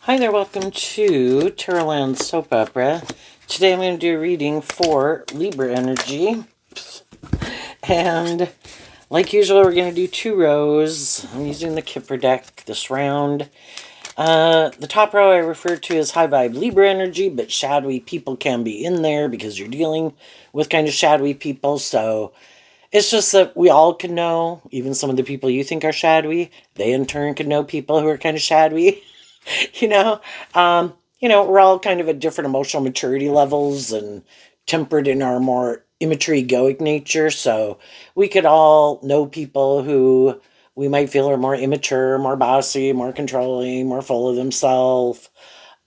Hi there, welcome to Terraland Soap Opera. Today I'm going to do a reading for Libra energy. And like usual, we're going to do 2 rows. I'm using the Kipper deck this round. The top row I refer to as high vibe Libra energy, but shadowy people can be in there because you're dealing with kind of shadowy people. So it's just that we all can know, even some of the people you think are shadowy, they in turn can know people who are kind of shadowy. you know we're all kind of at different emotional maturity levels and tempered in our more immature egoic nature, so we could all know people who we might feel are more immature, more bossy, more controlling, more full of themselves,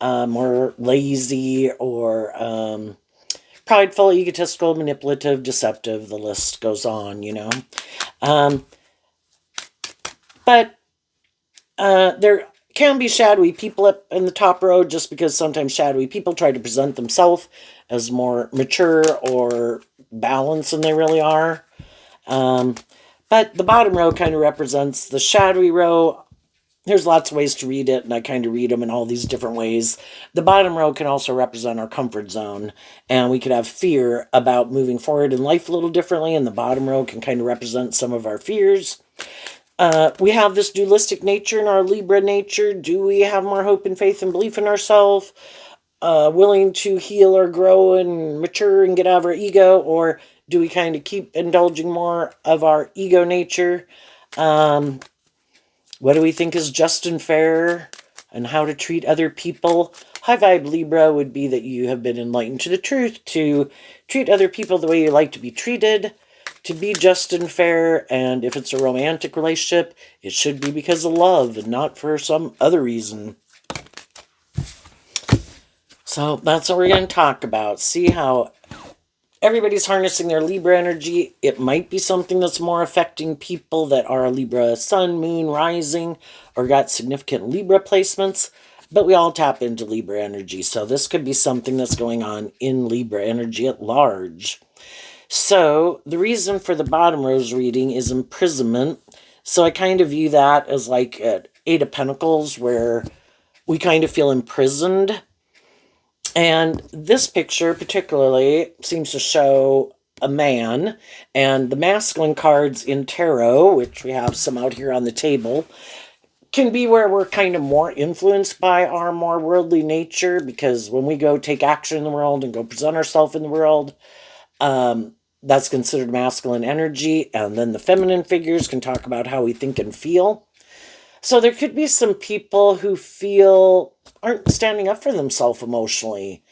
more lazy, or prideful, egotistical, manipulative, deceptive. The list goes on. um, but there can be shadowy people up in the top row, just because sometimes shadowy people try to present themselves as more mature or balanced than they really are. Um, but the bottom row kind of represents the shadowy row. There's lots of ways to read it, and I kind of read them in all these different ways. The bottom row can also represent our comfort zone, and we could have fear about moving forward in life a little differently, and the bottom row can kind of represent some of our fears. We have this dualistic nature in our Libra nature. Do we have more hope and faith and belief in ourselves, willing to heal or grow and mature and get out of our ego? Or do we kind of keep indulging more of our ego nature? Um, what do we think is just and fair, and how to treat other people? High vibe Libra would be that you have been enlightened to the truth to treat other people the way you like to be treated, to be just and fair, and if it's a romantic relationship, it should be because of love and not for some other reason. So that's what we're going to talk about. See how everybody's harnessing their Libra energy. It might be something that's more affecting people that are Libra sun, moon, rising, or got significant Libra placements, but we all tap into Libra energy. So this could be something that's going on in Libra energy at large. So the reason for the bottom rose reading is imprisonment. So I kind of view that as like at Eight of Pentacles, where we kind of feel imprisoned. And this picture particularly seems to show a man, and the masculine cards in tarot, which we have some out here on the table, can be where we're kind of more influenced by our more worldly nature, because when we go take action in the world and go present ourselves in the world, that's considered masculine energy. And then the feminine figures can talk about how we think and feel. So there could be some people who aren't standing up for themselves emotionally.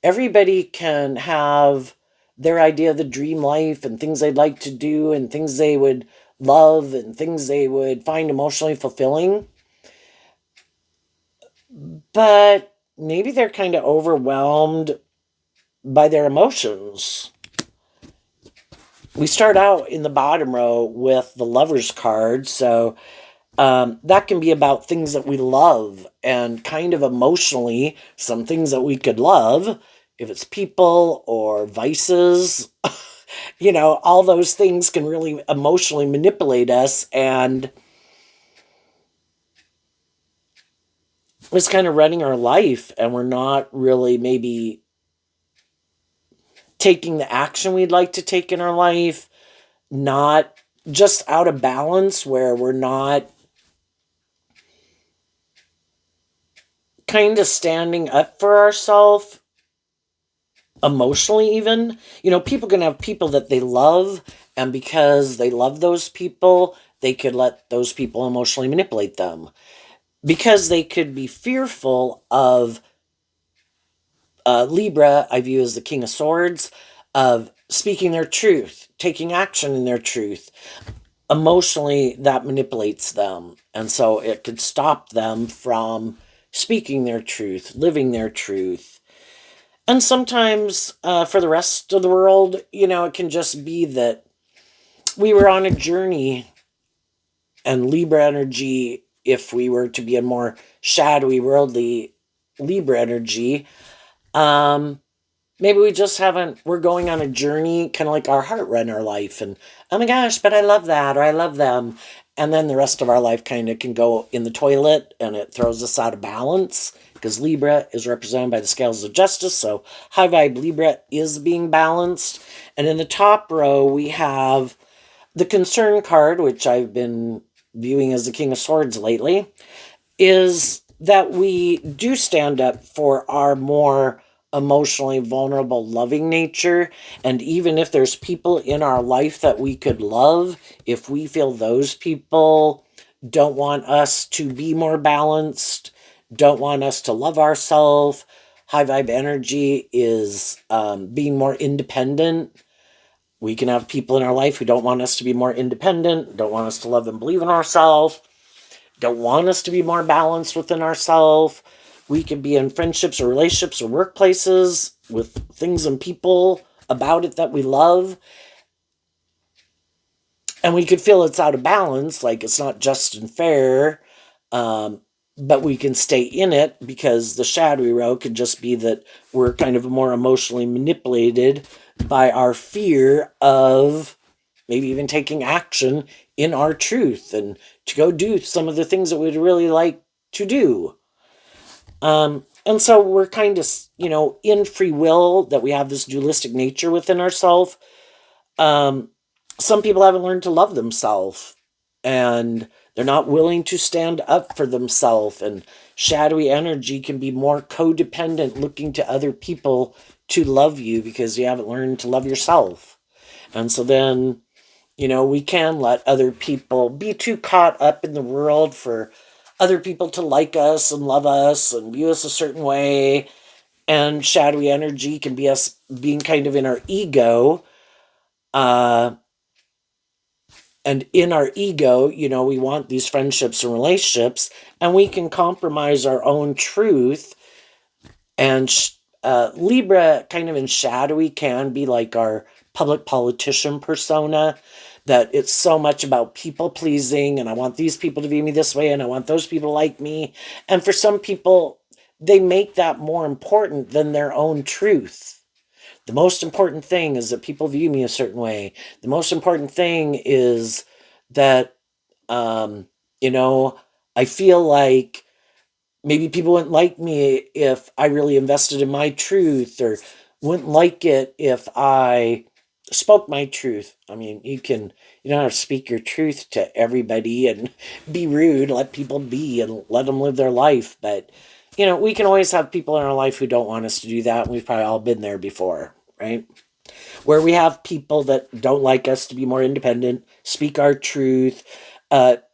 Everybody can have their idea of the dream life and things they'd like to do and things they would love and things they would find emotionally fulfilling. But maybe they're kind of overwhelmed by their emotions. We start out in the bottom row with the Lover's card, so that can be about things that we love and kind of emotionally, some things that we could love, if it's people or vices. All those things can really emotionally manipulate us, and it's kind of running our life, and we're not really maybe taking the action we'd like to take in our life, not just out of balance, where we're not kind of standing up for ourselves emotionally. Even people can have people that they love, and because they love those people, they could let those people emotionally manipulate them, because they could be fearful of Libra. I view as the King of Swords, of speaking their truth, taking action in their truth. Emotionally, that manipulates them, and so it could stop them from speaking their truth, living their truth. And sometimes for the rest of the world, it can just be that we were on a journey, and Libra energy, if we were to be a more shadowy, worldly Libra energy, maybe we just haven't, we're going on a journey, kind of like our heart run our life, and oh my gosh, but I love that, or I love them. And then the rest of our life kind of can go in the toilet and it throws us out of balance because Libra is represented by the scales of justice. So high vibe Libra is being balanced. And in the top row, we have the concern card, which I've been viewing as the King of Swords lately, is that we do stand up for our more emotionally vulnerable, loving nature. And even if there's people in our life that we could love, if we feel those people don't want us to be more balanced, don't want us to love ourselves, high vibe energy is being more independent. We can have people in our life who don't want us to be more independent, don't want us to love and believe in ourselves, don't want us to be more balanced within ourselves. We could be in friendships or relationships or workplaces with things and people about it that we love. And we could feel it's out of balance, like it's not just and fair. But we can stay in it because the shadowy row could just be that we're kind of more emotionally manipulated by our fear of maybe even taking action in our truth and to go do some of the things that we'd really like to do. And so we're kind of, in free will that we have this dualistic nature within ourselves. Um, some people haven't learned to love themselves and they're not willing to stand up for themselves. And shadowy energy can be more codependent, looking to other people to love you because you haven't learned to love yourself. And so then, we can let other people be too caught up in the world for other people to like us and love us and view us a certain way. And shadowy energy can be us being kind of in our ego. Uh, and in our ego, we want these friendships and relationships, and we can compromise our own truth. And Libra, kind of in shadowy, can be like our public politician persona, that it's so much about people pleasing, and I want these people to view me this way, and I want those people to like me. And for some people, they make that more important than their own truth. The most important thing is that people view me a certain way. The most important thing is that, um, you know, I feel like maybe people wouldn't like me if I really invested in my truth, or wouldn't like it if I spoke my truth. I mean, you don't have to speak your truth to everybody and be rude, let people be and let them live their life. But, we can always have people in our life who don't want us to do that. And we've probably all been there before, right? Where we have people that don't like us to be more independent, speak our truth.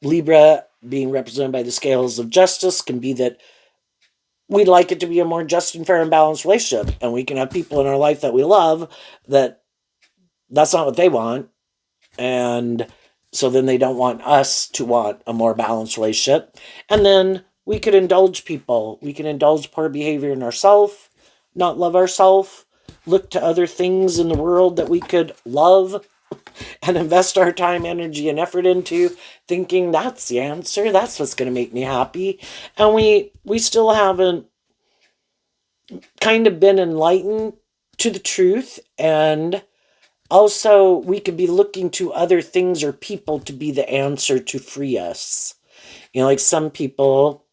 Libra, being represented by the scales of justice, can be that we'd like it to be a more just and fair and balanced relationship. And we can have people in our life that we love that's not what they want. And so then they don't want us to want a more balanced relationship. And then we could indulge people. We can indulge poor behavior in ourselves, not love ourselves, look to other things in the world that we could love and invest our time, energy, and effort into, thinking that's the answer, that's what's going to make me happy. And we still haven't kind of been enlightened to the truth. And also we could be looking to other things or people to be the answer to free us. Like some people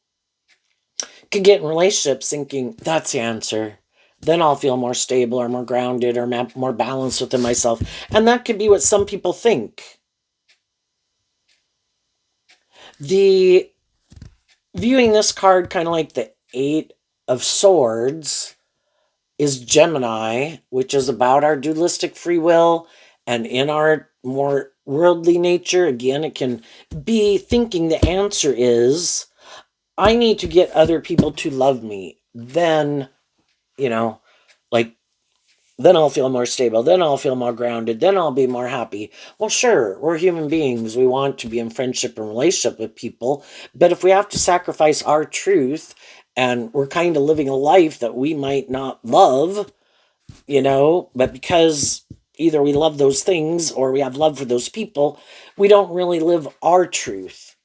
could get in relationships thinking that's the answer, then I'll feel more stable or more grounded or more balanced within myself. And that could be what some people think. The viewing this card kind of like the Eight of Swords is Gemini, which is about our dualistic free will. And in our more worldly nature, again, it can be thinking the answer is, I need to get other people to love me. Then, like, then I'll feel more stable. Then I'll feel more grounded. Then I'll be more happy. Well, sure, we're human beings. We want to be in friendship and relationship with people. But if we have to sacrifice our truth and we're kind of living a life that we might not love, but because either we love those things or we have love for those people, we don't really live our truth,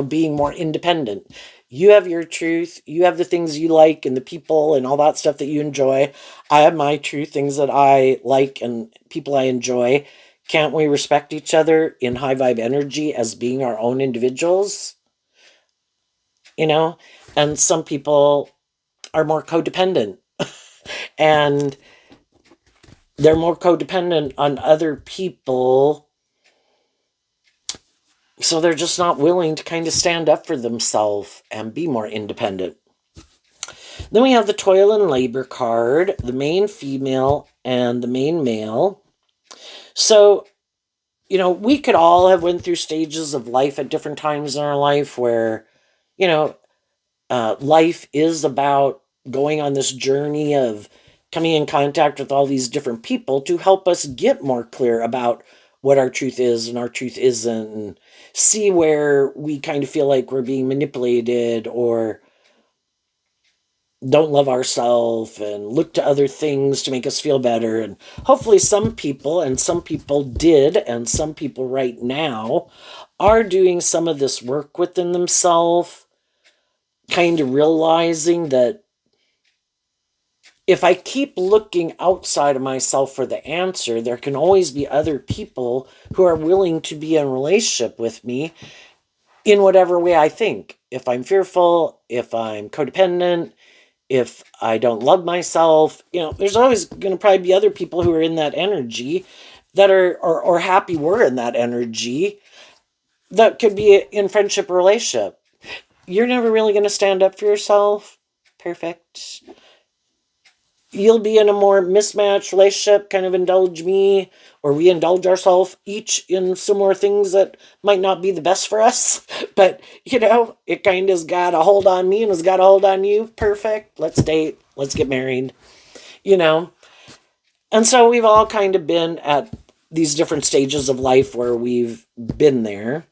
being more independent. You have your truth. You have the things you like and the people and all that stuff that you enjoy. I have my truth, things that I like and people I enjoy. Can't we respect each other in high vibe energy as being our own individuals? You know? And some people are more codependent and they're more codependent on other people. So they're just not willing to kind of stand up for themselves and be more independent. Then we have the toil and labor card, the main female and the main male. So, we could all have went through stages of life at different times in our life where, you know, life is about going on this journey of coming in contact with all these different people to help us get more clear about what our truth is and our truth isn't, and see where we kind of feel like we're being manipulated or don't love ourselves and look to other things to make us feel better. And hopefully some people did, and some people right now are doing some of this work within themselves, kind of realizing that if I keep looking outside of myself for the answer, there can always be other people who are willing to be in a relationship with me in whatever way I think. If I'm fearful, if I'm codependent, if I don't love myself, there's always going to probably be other people who are in that energy that are or happy we're in that energy that could be in friendship or relationship. You're never really going to stand up for yourself. Perfect. You'll be in a more mismatched relationship, kind of indulge me, or we indulge ourselves each in similar things that might not be the best for us. But, it kind of's got a hold on me and has got a hold on you. Perfect. Let's date. Let's get married. You know? And so we've all kind of been at these different stages of life where we've been there.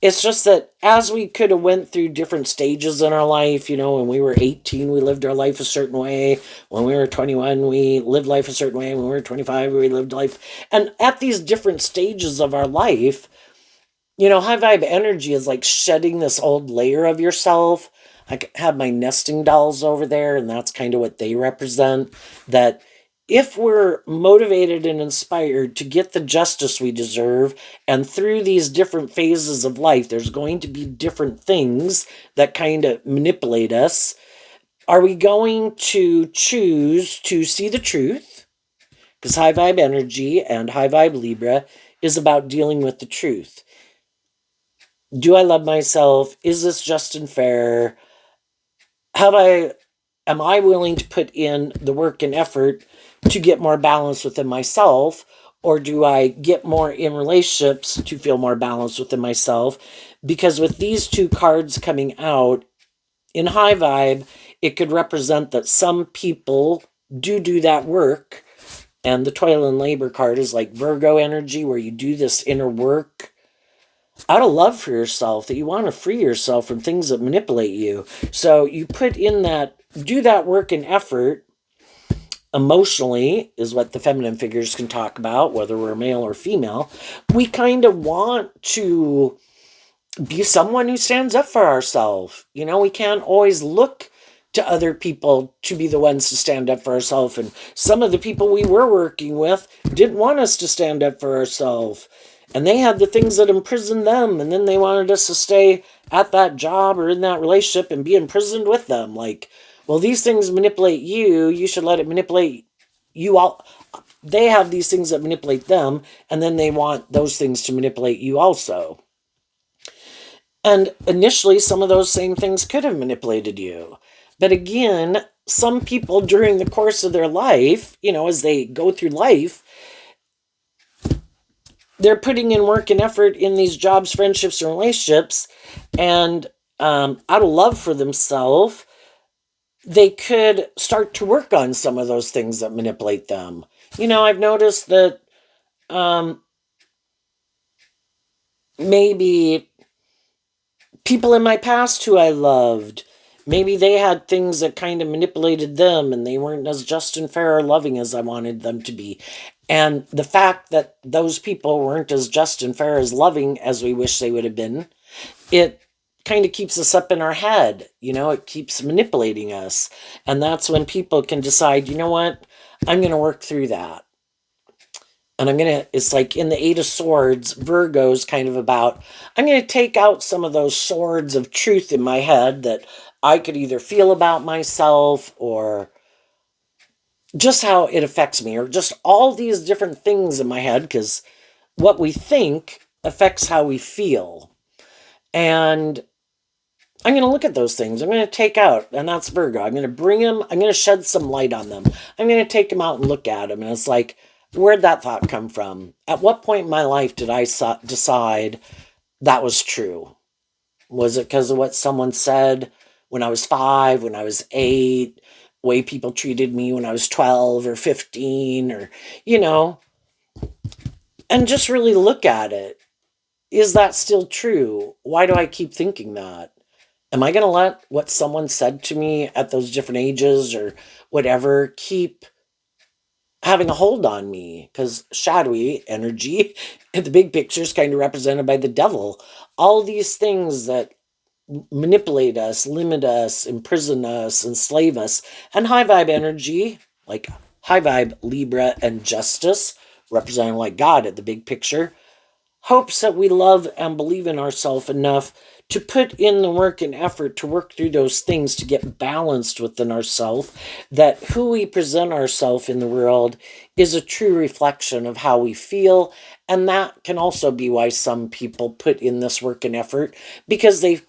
It's just that as we could have went through different stages in our life, when we were 18, we lived our life a certain way. When we were 21, we lived life a certain way. When we were 25, we lived life. And at these different stages of our life, high vibe energy is like shedding this old layer of yourself. I have my nesting dolls over there, and that's kind of what they represent. That if we're motivated and inspired to get the justice we deserve, and through these different phases of life, there's going to be different things that kind of manipulate us. Are we going to choose to see the truth? Because high vibe energy and high vibe Libra is about dealing with the truth. Do I love myself? Is this just and fair? Am I willing to put in the work and effort to get more balance within myself? Or do I get more in relationships to feel more balance within myself? Because with these two cards coming out in high vibe, it could represent that some people do that work. And the toil and labor card is like Virgo energy, where you do this inner work out of love for yourself, that you want to free yourself from things that manipulate you. So you put in do that work and effort emotionally, is what the feminine figures can talk about, whether we're male or female. We kind of want to be someone who stands up for ourselves. We can't always look to other people to be the ones to stand up for ourselves. And some of the people we were working with didn't want us to stand up for ourselves. And they had the things that imprisoned them, and then they wanted us to stay at that job or in that relationship and be imprisoned with them. Like, well, these things manipulate you. You should let it manipulate you all. They have these things that manipulate them, and then they want those things to manipulate you also. And initially, some of those same things could have manipulated you. But again, some people during the course of their life, as they go through life, they're putting in work and effort in these jobs, friendships, and relationships, and out of love for themselves, they could start to work on some of those things that manipulate them. I've noticed that maybe people in my past who I loved, maybe they had things that kind of manipulated them, and they weren't as just and fair or loving as I wanted them to be. And the fact that those people weren't as just and fair as loving as we wish they would have been, it kind of keeps us up in our head. It keeps manipulating us. And that's when people can decide, you know what, I'm going to work through that. And it's like in the Eight of Swords, Virgo's kind of about, I'm going to take out some of those swords of truth in my head that I could either feel about myself or just how it affects me, or just all these different things in my head, because what we think affects how we feel. And I'm going to look at those things. I'm going to take out, and that's Virgo. I'm going to bring them, I'm going to shed some light on them. I'm going to take them out and look at them. And it's like, where'd that thought come from? At what point in my life did I decide that was true? Was it because of what someone said when I was 5, when I was 8, way people treated me when I was 12 or 15, or, and just really look at it. Is that still true? Why do I keep thinking that? Am I going to let what someone said to me at those different ages or whatever keep having a hold on me? Because shadowy energy in the big picture is kind of represented by the devil. All these things that manipulate us, limit us, imprison us, enslave us. And high vibe energy, like high vibe Libra and justice, representing like God at the big picture, hopes that we love and believe in ourselves enough to put in the work and effort to work through those things to get balanced within ourselves, that who we present ourselves in the world is a true reflection of how we feel. And that can also be why some people put in this work and effort, because the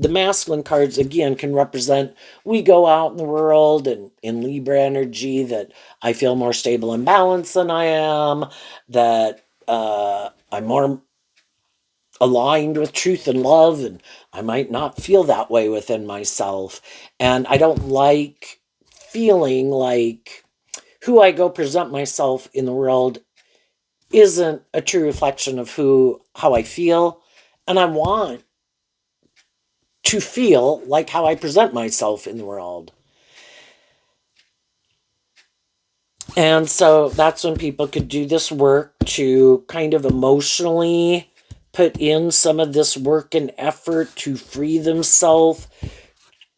masculine cards again can represent, we go out in the world and in Libra energy, that I feel more stable and balanced than I am, that I'm more aligned with truth and love, and I might not feel that way within myself. And I don't like feeling like who I go present myself in the world isn't a true reflection of how I feel. And I want to feel like how I present myself in the world. And so that's when people could do this work to kind of emotionally put in some of this work and effort to free themselves,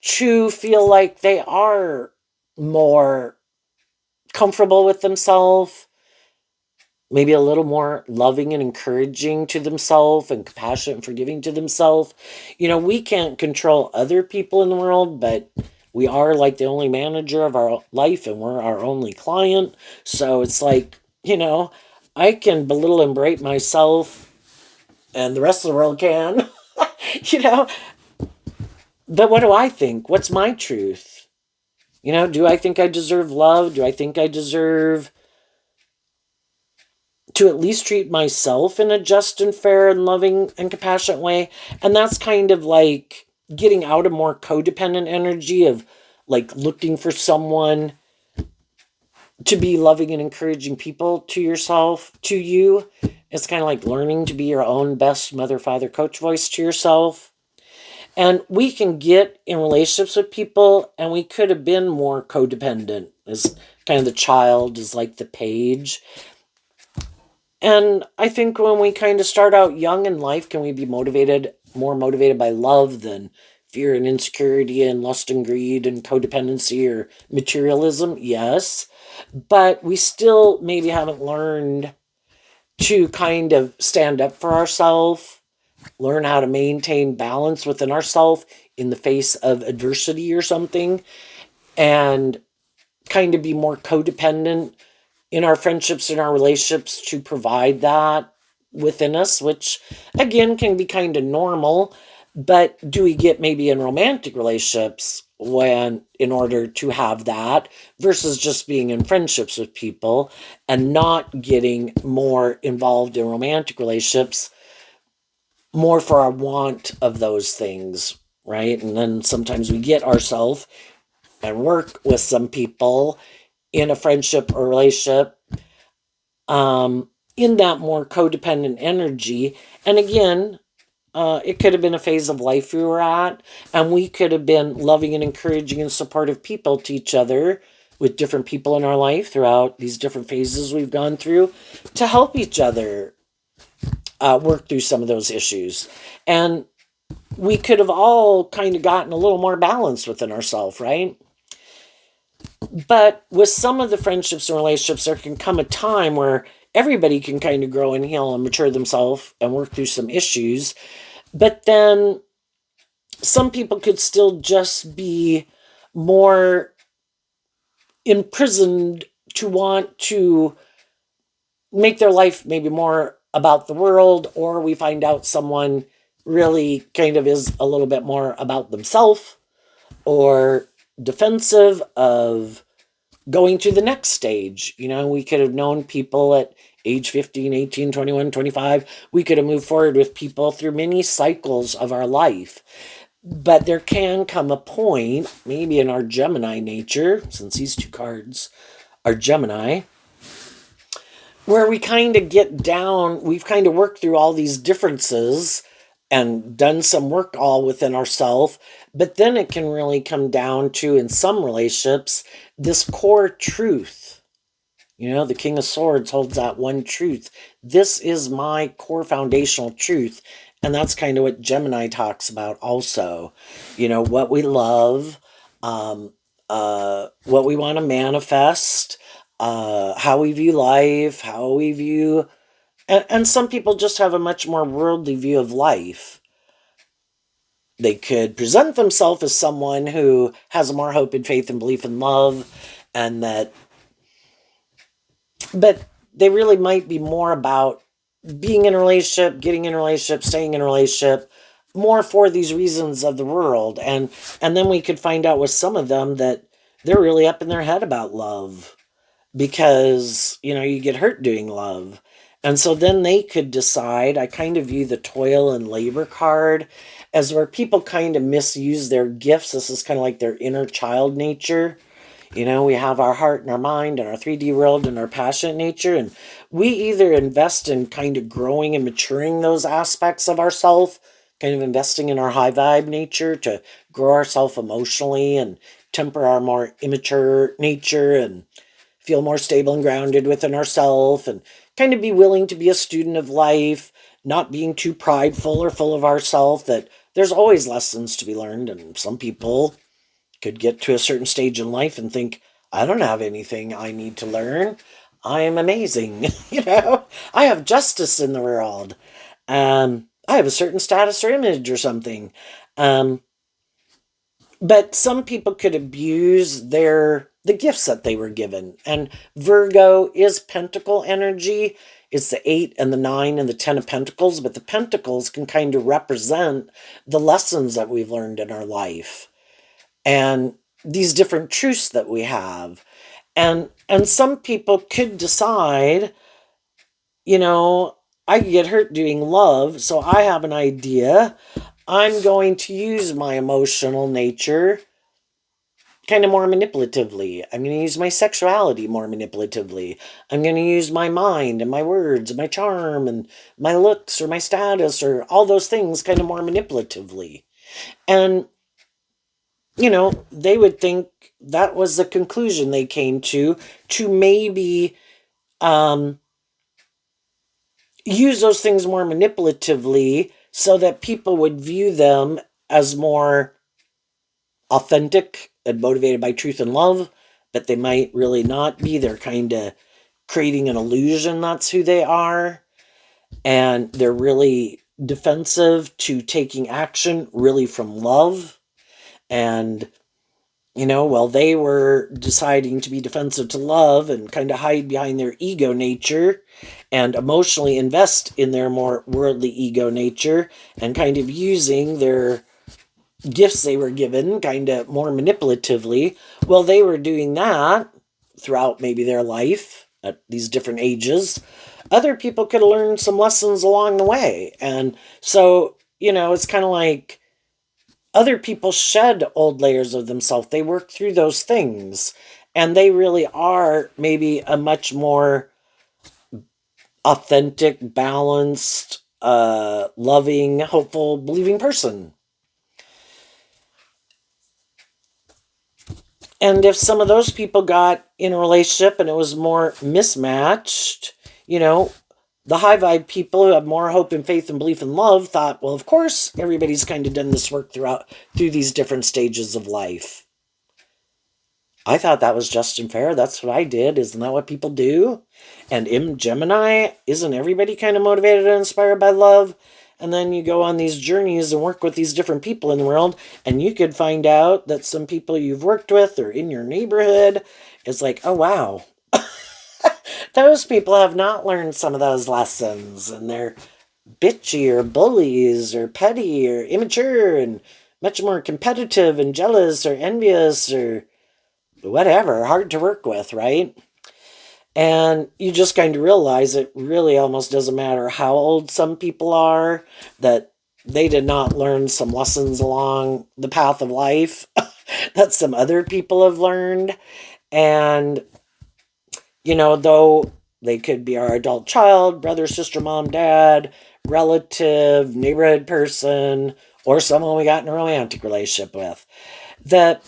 to feel like they are more comfortable with themselves, maybe a little more loving and encouraging to themselves and compassionate and forgiving to themselves. We can't control other people in the world, but we are like the only manager of our life, and we're our only client. So it's like, I can belittle and berate myself, and the rest of the world can, you know. But what do I think? What's my truth? Do I think I deserve love? Do I think I deserve to at least treat myself in a just and fair and loving and compassionate way? And that's kind of like getting out of more codependent energy of like looking for someone to be loving and encouraging people to yourself, to you. It's kind of like learning to be your own best mother, father, coach voice to yourself. And we can get in relationships with people, and we could have been more codependent, as kind of the child is like the page. And I think when we kind of start out young in life, can we be more motivated by love than fear and insecurity and lust and greed and codependency or materialism? Yes. But we still maybe haven't learned to kind of stand up for ourselves, learn how to maintain balance within ourselves in the face of adversity or something, and kind of be more codependent in our friendships, in our relationships, to provide that within us, which again can be kind of normal. But do we get maybe in romantic relationships when in order to have that, versus just being in friendships with people and not getting more involved in romantic relationships, more for our want of those things, right? And then sometimes we get ourselves and work with some people in a friendship or relationship in that more codependent energy. And again, it could have been a phase of life we were at, and we could have been loving and encouraging and supportive people to each other with different people in our life throughout these different phases we've gone through, to help each other work through some of those issues. And we could have all kind of gotten a little more balanced within ourselves, right? But with some of the friendships and relationships, there can come a time where everybody can kind of grow and heal and mature themselves and work through some issues. But then some people could still just be more imprisoned to want to make their life maybe more about the world, or we find out someone really kind of is a little bit more about themselves or defensive of going to the next stage. We could have known people at age 15, 18, 21, 25. We could have moved forward with people through many cycles of our life. But there can come a point, maybe in our Gemini nature, since these two cards are Gemini, where we kind of get down, we've kind of worked through all these differences and done some work all within ourselves, but then it can really come down to, in some relationships, this core truth. The King of Swords holds that one truth. This is my core foundational truth. And that's kind of what Gemini talks about also. What we love, what we want to manifest, how we view life, how we view. And some people just have a much more worldly view of life. They could present themselves as someone who has more hope and faith and belief in love, and that. But they really might be more about being in a relationship, getting in a relationship, staying in a relationship, more for these reasons of the world. And then we could find out with some of them that they're really up in their head about love, because you get hurt doing love. And so then they could decide. I kind of view the toil and labor card as where people kind of misuse their gifts. This is kind of like their inner child nature. We have our heart and our mind and our 3D world and our passionate nature, and we either invest in kind of growing and maturing those aspects of ourself, kind of investing in our high vibe nature to grow ourselves emotionally and temper our more immature nature and feel more stable and grounded within ourselves, and kind of be willing to be a student of life, not being too prideful or full of ourselves, that there's always lessons to be learned. And some people could get to a certain stage in life and think, I don't have anything I need to learn. I am amazing. I have justice in the world. I have a certain status or image or something. But some people could abuse the gifts that they were given. And Virgo is pentacle energy. It's the 8 and the 9 and the 10 of pentacles, but the pentacles can kind of represent the lessons that we've learned in our life and these different truths that we have. And some people could decide, I get hurt doing love, so I have an idea. I'm going to use my emotional nature kind of more manipulatively. I'm going to use my sexuality more manipulatively. I'm going to use my mind and my words and my charm and my looks or my status or all those things kind of more manipulatively. And, they would think that was the conclusion they came to maybe use those things more manipulatively so that people would view them as more authentic and motivated by truth and love, but they might really not be. They're kind of creating an illusion that's who they are, and they're really defensive to taking action really from love. And while they were deciding to be defensive to love and kind of hide behind their ego nature and emotionally invest in their more worldly ego nature and kind of using their gifts they were given kind of more manipulatively, well, they were doing that throughout maybe their life at these different ages. Other people could have learned some lessons along the way. And so, it's kind of like other people shed old layers of themselves. They work through those things, and they really are maybe a much more authentic, balanced, loving, hopeful, believing person. And if some of those people got in a relationship and it was more mismatched, the high vibe people who have more hope and faith and belief and love thought, well, of course, everybody's kind of done this work through these different stages of life. I thought that was just and fair. That's what I did. Isn't that what people do? And in Gemini, isn't everybody kind of motivated and inspired by love? And then you go on these journeys and work with these different people in the world, and you could find out that some people you've worked with or in your neighborhood is like, oh wow, those people have not learned some of those lessons, and they're bitchy or bullies or petty or immature and much more competitive and jealous or envious or whatever, hard to work with, right? And you just kind of realize it really almost doesn't matter how old some people are, that they did not learn some lessons along the path of life that some other people have learned. And, though they could be our adult child, brother, sister, mom, dad, relative, neighborhood person, or someone we got in a romantic relationship with, that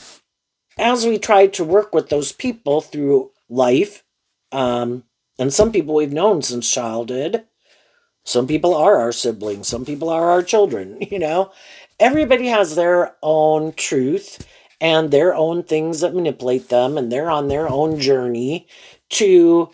as we try to work with those people through life, and some people we've known since childhood, some people are our siblings, some people are our children, everybody has their own truth and their own things that manipulate them, and they're on their own journey to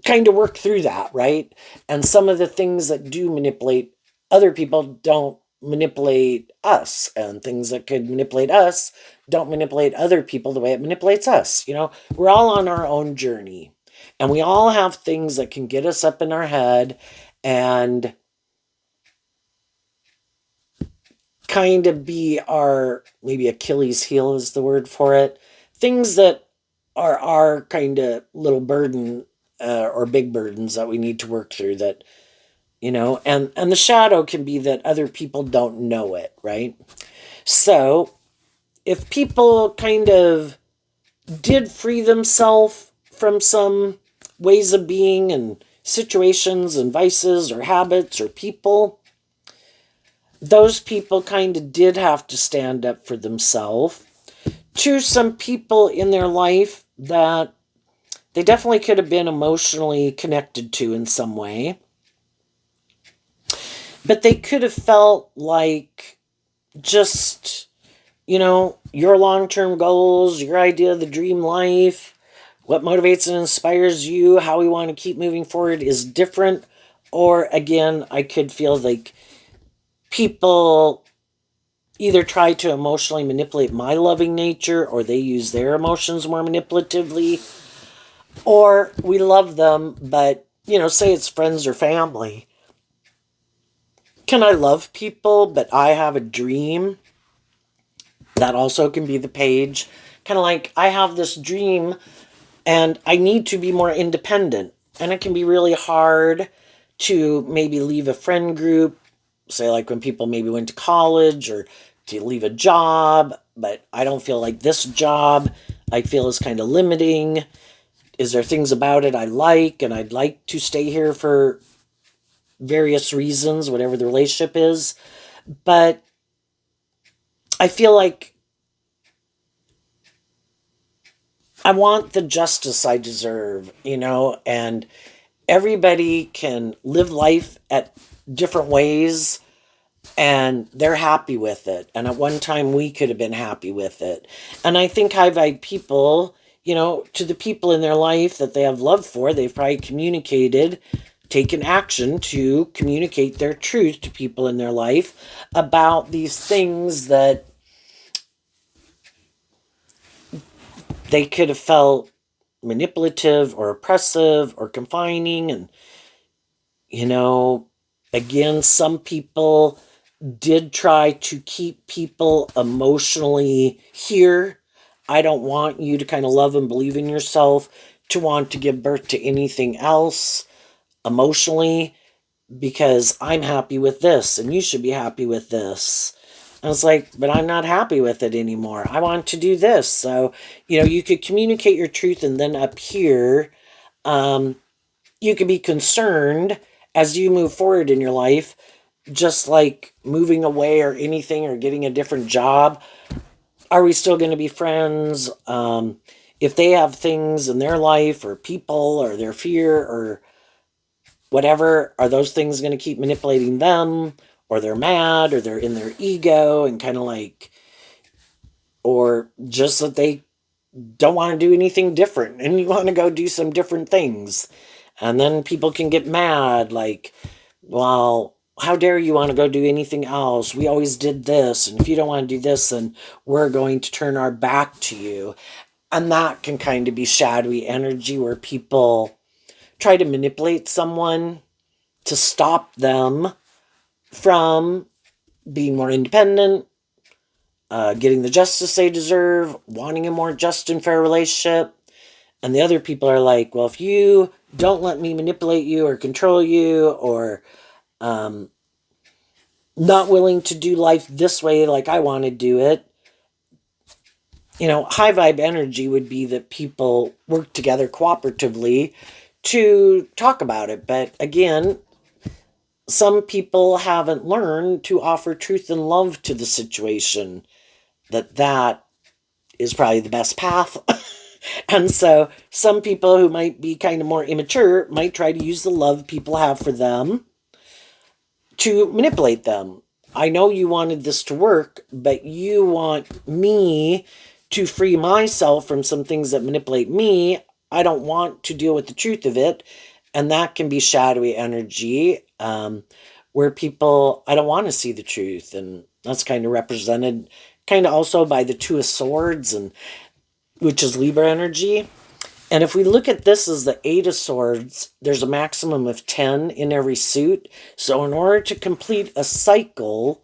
kind of work through that, right? And some of the things that do manipulate other people don't manipulate us, and things that could manipulate us don't manipulate other people the way it manipulates us. We're all on our own journey, and we all have things that can get us up in our head and kind of be our, maybe Achilles heel is the word for it, things that are our kind of little burden, or big burdens that we need to work through, that and the shadow can be that other people don't know it, right? So if people kind of did free themselves from some ways of being and situations and vices or habits or people, those people kind of did have to stand up for themselves to some people in their life that they definitely could have been emotionally connected to in some way. But they could have felt like just, your long term goals, your idea of the dream life, what motivates and inspires you, how we want to keep moving forward is different. Or again, I could feel like people either try to emotionally manipulate my loving nature, or they use their emotions more manipulatively, or we love them, but, say it's friends or family. Can I love people, but I have a dream? That also can be the page. Kind of like, I have this dream and I need to be more independent. And it can be really hard to maybe leave a friend group, say like when people maybe went to college, or to leave a job, but I don't feel like this job I feel is kind of limiting. Is there things about it I like, and I'd like to stay here for various reasons, whatever the relationship is. But I feel like I want the justice I deserve, and everybody can live life at different ways, and they're happy with it. And at one time, we could have been happy with it. And I think high vibe people, to the people in their life that they have love for, they've probably communicated, taken action to communicate their truth to people in their life about these things that they could have felt manipulative or oppressive or confining. And, again, some people did try to keep people emotionally here. I don't want you to kind of love and believe in yourself to want to give birth to anything else emotionally, because I'm happy with this and you should be happy with this. I was like, but I'm not happy with it anymore. I want to do this. So, you could communicate your truth, and then up here, you could be concerned as you move forward in your life, just like moving away or anything, or getting a different job. Are we still going to be friends? If they have things in their life or people or their fear or whatever, are those things going to keep manipulating them, or they're mad, or they're in their ego and kind of like, or just that they don't want to do anything different and you want to go do some different things. And then people can get mad, like, well, how dare you want to go do anything else? We always did this. And if you don't want to do this, then we're going to turn our back to you. And that can kind of be shadowy energy where people try to manipulate someone to stop them from being more independent, getting the justice they deserve, wanting a more just and fair relationship. And the other people are like, well, if you don't let me manipulate you or control you, or not willing to do life this way like I want to do it, high vibe energy would be that people work together cooperatively to talk about it. But again, some people haven't learned to offer truth and love to the situation, that is probably the best path. And so some people who might be kind of more immature might try to use the love people have for them to manipulate them. I know you wanted this to work, but you want me to free myself from some things that manipulate me. I don't want to deal with the truth of it. And that can be shadowy energy, where people, I don't want to see the truth. And that's kind of represented kind of also by the Two of Swords, and which is Libra energy. And if we look at this as the Eight of Swords, there's a maximum of 10 in every suit. So in order to complete a cycle,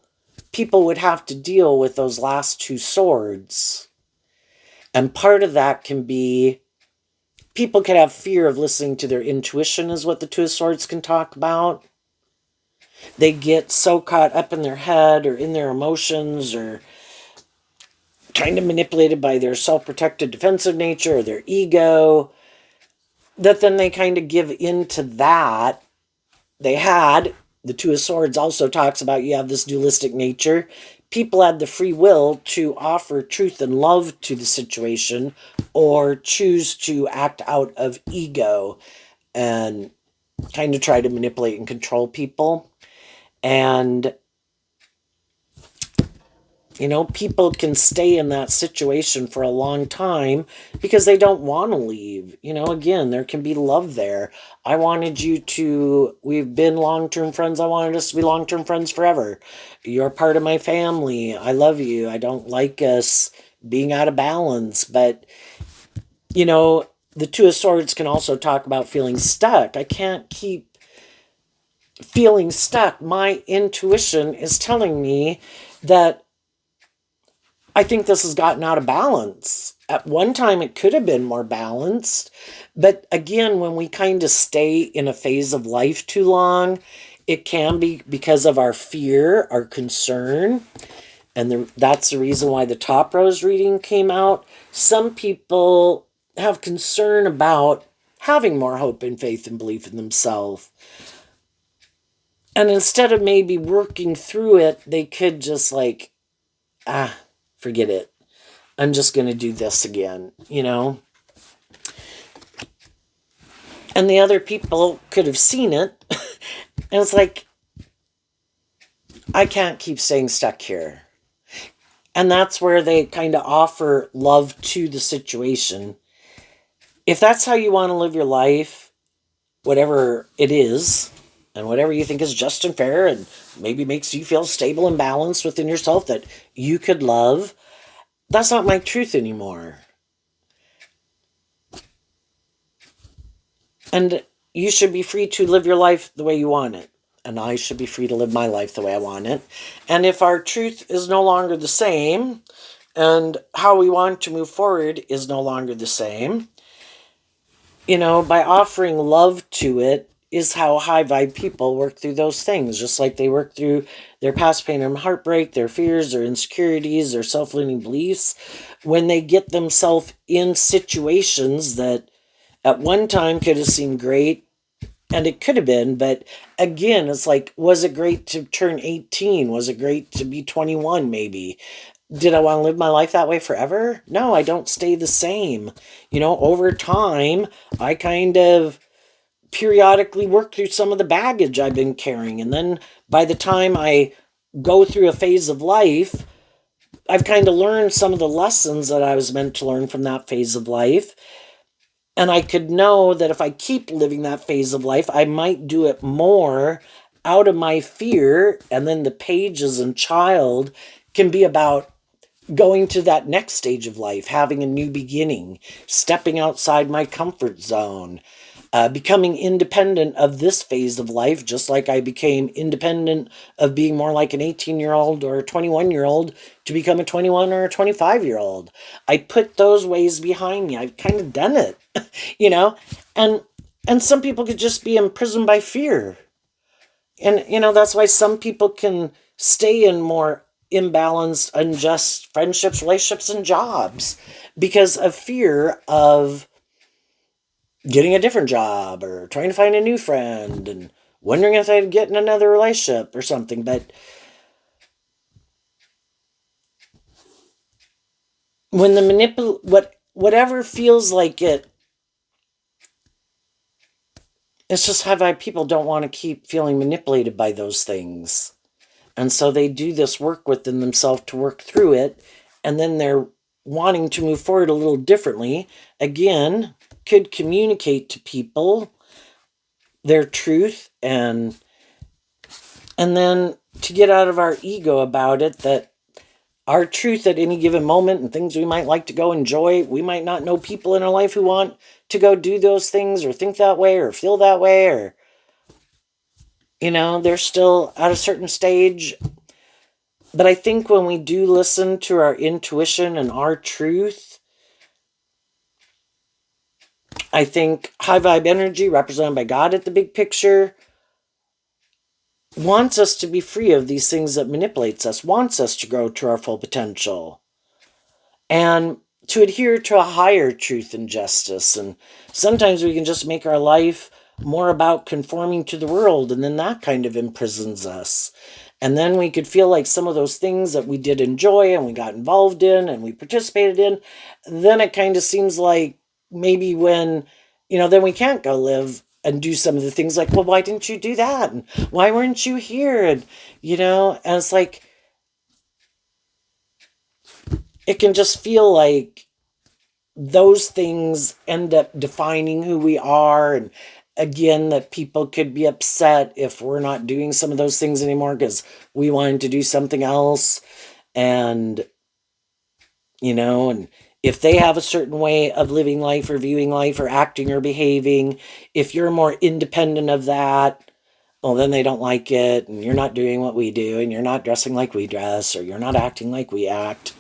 people would have to deal with those last two swords. And part of that can be, people can have fear of listening to their intuition, is what the Two of Swords can talk about. They get so caught up in their head or in their emotions, or kind of manipulated by their self-protected defensive nature or their ego, that then they kind of give into that. The Two of Swords also talks about, you have this dualistic nature. People had the free will to offer truth and love to the situation, or choose to act out of ego and kind of try to manipulate and control people. And people can stay in that situation for a long time because they don't want to leave. Again, there can be love there. We've been long-term friends. I wanted us to be long-term friends forever. You're part of my family. I love you. I don't like us being out of balance. But, the Two of Swords can also talk about feeling stuck. I can't keep feeling stuck. My intuition is telling me that I think this has gotten out of balance. At one time, it could have been more balanced. But again, when we kind of stay in a phase of life too long, it can be because of our fear, our concern. And that's the reason why the top rose reading came out. Some people have concern about having more hope and faith and belief in themselves. And instead of maybe working through it, they could just forget it. I'm just going to do this again, And the other people could have seen it. And it's like, I can't keep staying stuck here. And that's where they kind of offer love to the situation. If that's how you want to live your life, whatever it is, and whatever you think is just and fair, and maybe makes you feel stable and balanced within yourself, that you could love, that's not my truth anymore. And you should be free to live your life the way you want it. And I should be free to live my life the way I want it. And if our truth is no longer the same, and how we want to move forward is no longer the same, by offering love to it is how high vibe people work through those things. Just like they work through their past pain and heartbreak, their fears, their insecurities, their self-limiting beliefs. When they get themselves in situations that at one time could have seemed great, and it could have been, but again, it's like, was it great to turn 18? Was it great to be 21 maybe? Did I want to live my life that way forever? No, I don't stay the same. Over time, I kind of periodically work through some of the baggage I've been carrying. And then by the time I go through a phase of life, I've kind of learned some of the lessons that I was meant to learn from that phase of life. And I could know that if I keep living that phase of life, I might do it more out of my fear. And then the pages and child can be about going to that next stage of life, having a new beginning, stepping outside my comfort zone, becoming independent of this phase of life, just like I became independent of being more like an 18-year-old or a 21-year-old to become a 21 or a 25-year-old. I put those ways behind me. I've kind of done it, you know, and some people could just be imprisoned by fear. And, that's why some people can stay in more imbalanced, unjust friendships, relationships, and jobs because of fear of getting a different job or trying to find a new friend and wondering if they'd get in another relationship or something. But when the whatever feels like it's just how people don't want to keep feeling manipulated by those things. And so they do this work within themselves to work through it. And then they're wanting to move forward a little differently. Again, could communicate to people their truth and then to get out of our ego about it, that our truth at any given moment and things we might like to go enjoy, we might not know people in our life who want to go do those things or think that way or feel that way, or they're still at a certain stage. But I think when we do listen to our intuition and our truth, I think high vibe energy, represented by God at the big picture, wants us to be free of these things that manipulates us, wants us to grow to our full potential, and to adhere to a higher truth and justice. And sometimes we can just make our life more about conforming to the world, and then that kind of imprisons us. And then we could feel like some of those things that we did enjoy and we got involved in and we participated in, then it kind of seems like maybe when, then we can't go live and do some of the things like, well, why didn't you do that? And why weren't you here? And, and it's like, it can just feel like those things end up defining who we are. And again, that people could be upset if we're not doing some of those things anymore because we wanted to do something else. And, and if they have a certain way of living life or viewing life or acting or behaving, if you're more independent of that, well, then they don't like it, and you're not doing what we do, and you're not dressing like we dress, or you're not acting like we act.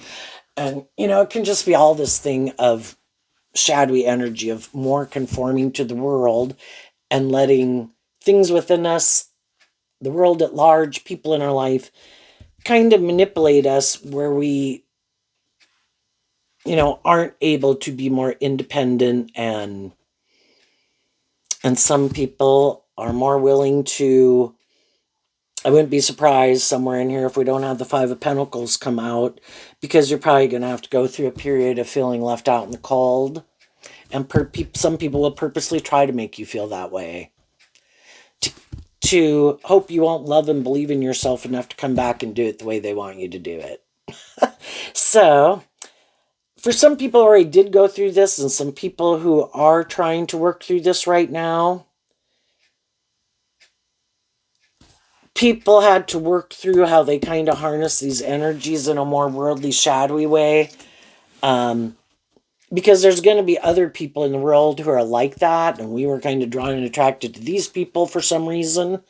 And, it can just be all this thing of shadowy energy of more conforming to the world and letting things within us, the world at large, people in our life, kind of manipulate us where we, aren't able to be more independent. And some people are more willing to, I wouldn't be surprised somewhere in here if we don't have the Five of Pentacles come out, because you're probably going to have to go through a period of feeling left out in the cold. And some people will purposely try to make you feel that way, to hope you won't love and believe in yourself enough to come back and do it the way they want you to do it. So, for some people who already did go through this, and some people who are trying to work through this right now, people had to work through how they kind of harness these energies in a more worldly, shadowy way. Because there's going to be other people in the world who are like that, and we were kind of drawn and attracted to these people for some reason,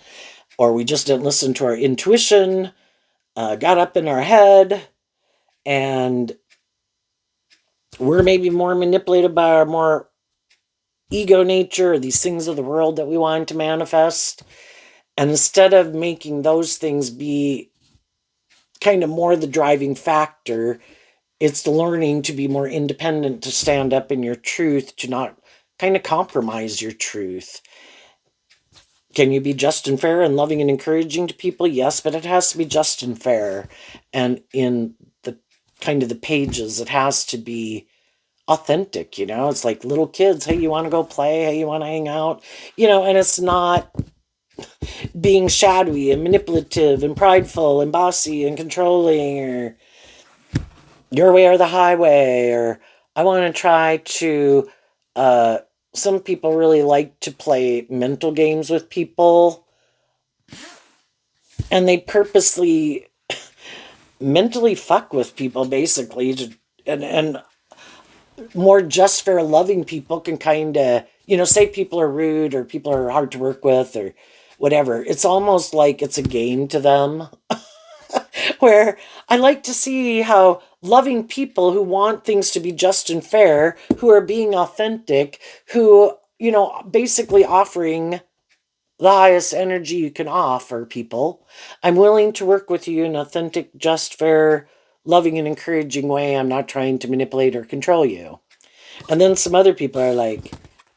or we just didn't listen to our intuition, got up in our head, and we're maybe more manipulated by our more ego nature, or these things of the world that we want to manifest. And instead of making those things be kind of more the driving factor, it's the learning to be more independent, to stand up in your truth, to not kind of compromise your truth. Can you be just and fair and loving and encouraging to people? Yes, but it has to be just and fair. And in the kind of the pages, it has to be authentic, It's like little kids, hey, you want to go play? Hey, you want to hang out? And it's not being shadowy and manipulative and prideful and bossy and controlling or your way or the highway or I want to try to uh some people really like to play mental games with people and they purposely mentally fuck with people basically and more just fair loving people can kind of say people are rude or people are hard to work with or whatever. It's almost like it's a game to them where I like to see how loving people who want things to be just and fair, who are being authentic, who, basically offering the highest energy you can offer people. I'm willing to work with you in an authentic, just, fair, loving, and encouraging way. I'm not trying to manipulate or control you. And then some other people are like,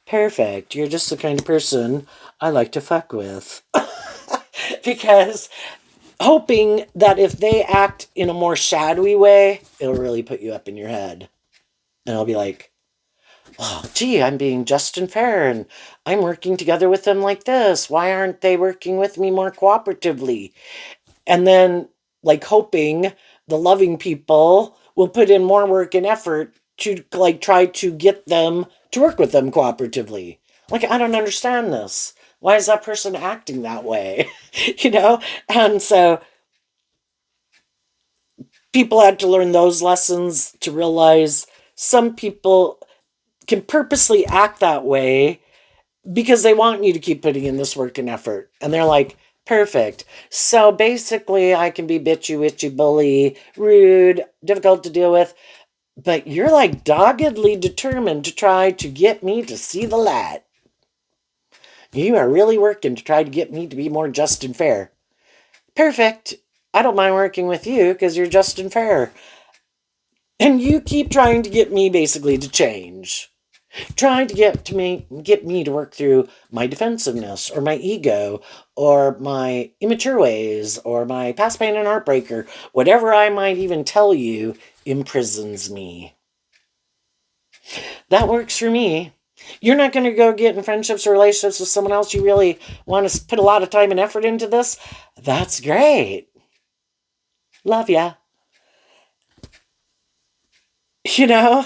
perfect, you're just the kind of person I like to fuck with. Because hoping that if they act in a more shadowy way, it'll really put you up in your head. And I'll be like, oh, gee, I'm being just and fair, and I'm working together with them like this. Why aren't they working with me more cooperatively? And then, like, hoping the loving people will put in more work and effort to, like, try to get them to work with them cooperatively. Like, I don't understand this. Why is that person acting that way? And so people had to learn those lessons to realize some people can purposely act that way because they want you to keep putting in this work and effort. And they're like, perfect. So basically, I can be bitchy, witchy, bully, rude, difficult to deal with. But you're like doggedly determined to try to get me to see the light. You are really working to try to get me to be more just and fair. Perfect. I don't mind working with you because you're just and fair. And you keep trying to get me basically to change. Trying to get me to work through my defensiveness or my ego or my immature ways or my past pain and heartbreak or whatever I might even tell you imprisons me. That works for me. You're not going to go get in friendships or relationships with someone else you really want to put a lot of time and effort into this. That's great. Love ya. You know?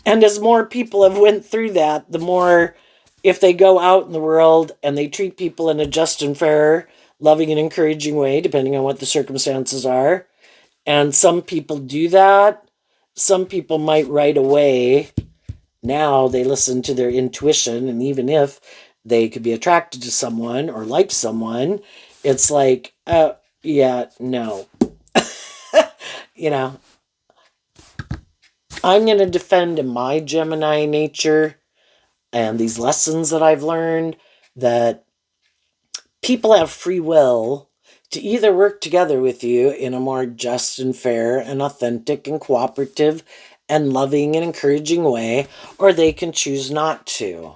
And as more people have went through that, the more if they go out in the world and they treat people in a just and fair, loving and encouraging way, depending on what the circumstances are, and some people do that, some people might right away, now they listen to their intuition, and even if they could be attracted to someone or like someone, it's like, yeah, no. you know, I'm going to defend in my Gemini nature and these lessons that I've learned that people have free will to either work together with you in a more just and fair and authentic and cooperative and loving and encouraging way, or they can choose not to.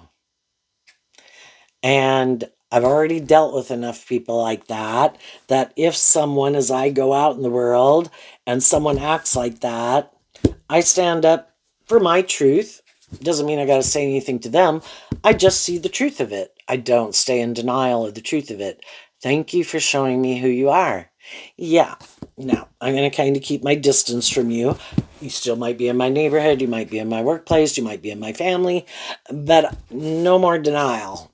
And I've already dealt with enough people like that, that if someone, as I go out in the world and someone acts like that, I stand up for my truth. Doesn't mean I got to say anything to them. I just see the truth of it. I don't stay in denial of the truth of it. Thank you for showing me who you are. Yeah, now I'm going to kind of keep my distance from you. You still might be in my neighborhood. You might be in my workplace. You might be in my family. But no more denial.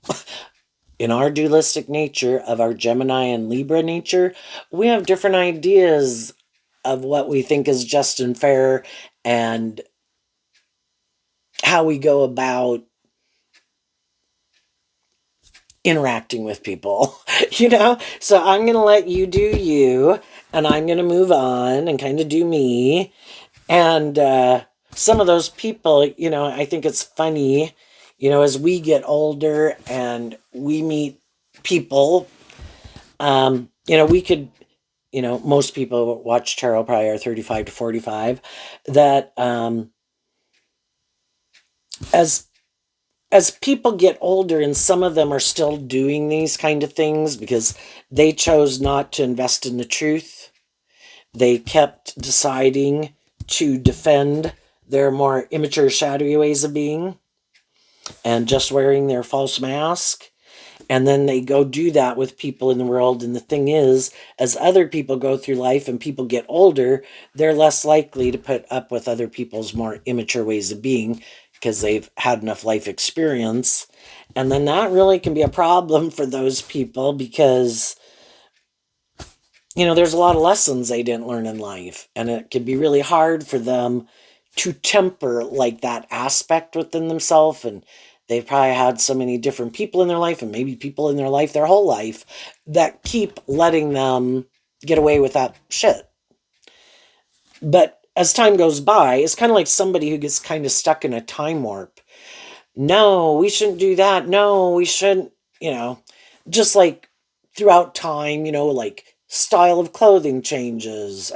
In our dualistic nature of our Gemini and Libra nature, we have different ideas of what we think is just and fair and how we go about interacting with people, So I'm going to let you do you, and I'm going to move on and kind of do me. And some of those people, I think it's funny, as we get older and we meet people, we could, most people watch tarot probably are 35 to 45, that as people get older, and some of them are still doing these kind of things because they chose not to invest in the truth. They kept deciding to defend their more immature, shadowy ways of being and just wearing their false mask. And then they go do that with people in the world. And the thing is, as other people go through life and people get older, they're less likely to put up with other people's more immature ways of being because they've had enough life experience. And then that really can be a problem for those people because, there's a lot of lessons they didn't learn in life. And it can be really hard for them to temper like that aspect within themselves. And they've probably had so many different people in their life, and maybe people in their life their whole life, that keep letting them get away with that shit. But as time goes by, it's kind of like somebody who gets kind of stuck in a time warp. No, we shouldn't do that. No, we shouldn't, just like throughout time, like style of clothing changes,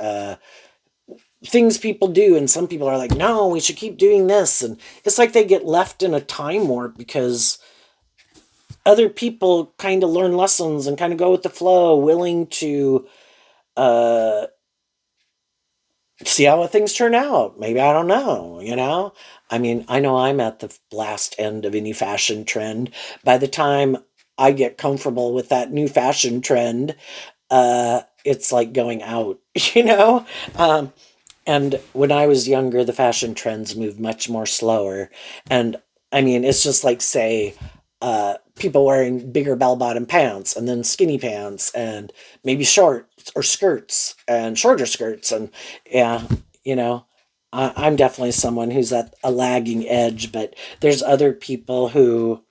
things people do, and some people are like, no, we should keep doing this. And it's like they get left in a time warp because other people kind of learn lessons and kind of go with the flow, willing to uh see how things turn out. Maybe, I don't know. I mean, I know I'm at the last end of any fashion trend. By the time I get comfortable with that new fashion trend, it's like going out, you know? And when I was younger, the fashion trends moved much more slower. And I mean, it's just like, say, people wearing bigger bell bottom pants and then skinny pants and maybe shorts or skirts and shorter skirts. And yeah, you know, I'm definitely someone who's at a lagging edge, but there's other people who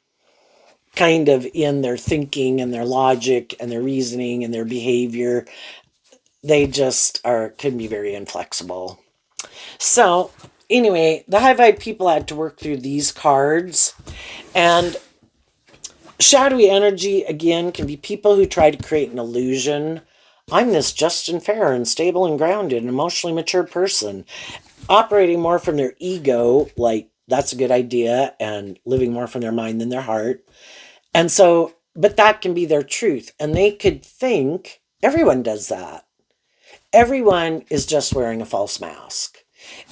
kind of in their thinking and their logic and their reasoning and their behavior, they just can be very inflexible. So, anyway, the high vibe people had to work through these cards. And shadowy energy, again, can be people who try to create an illusion. I'm this just and fair and stable and grounded and emotionally mature person, operating more from their ego, like that's a good idea, and living more from their mind than their heart. And so, but that can be their truth. And they could think everyone does that. Everyone is just wearing a false mask.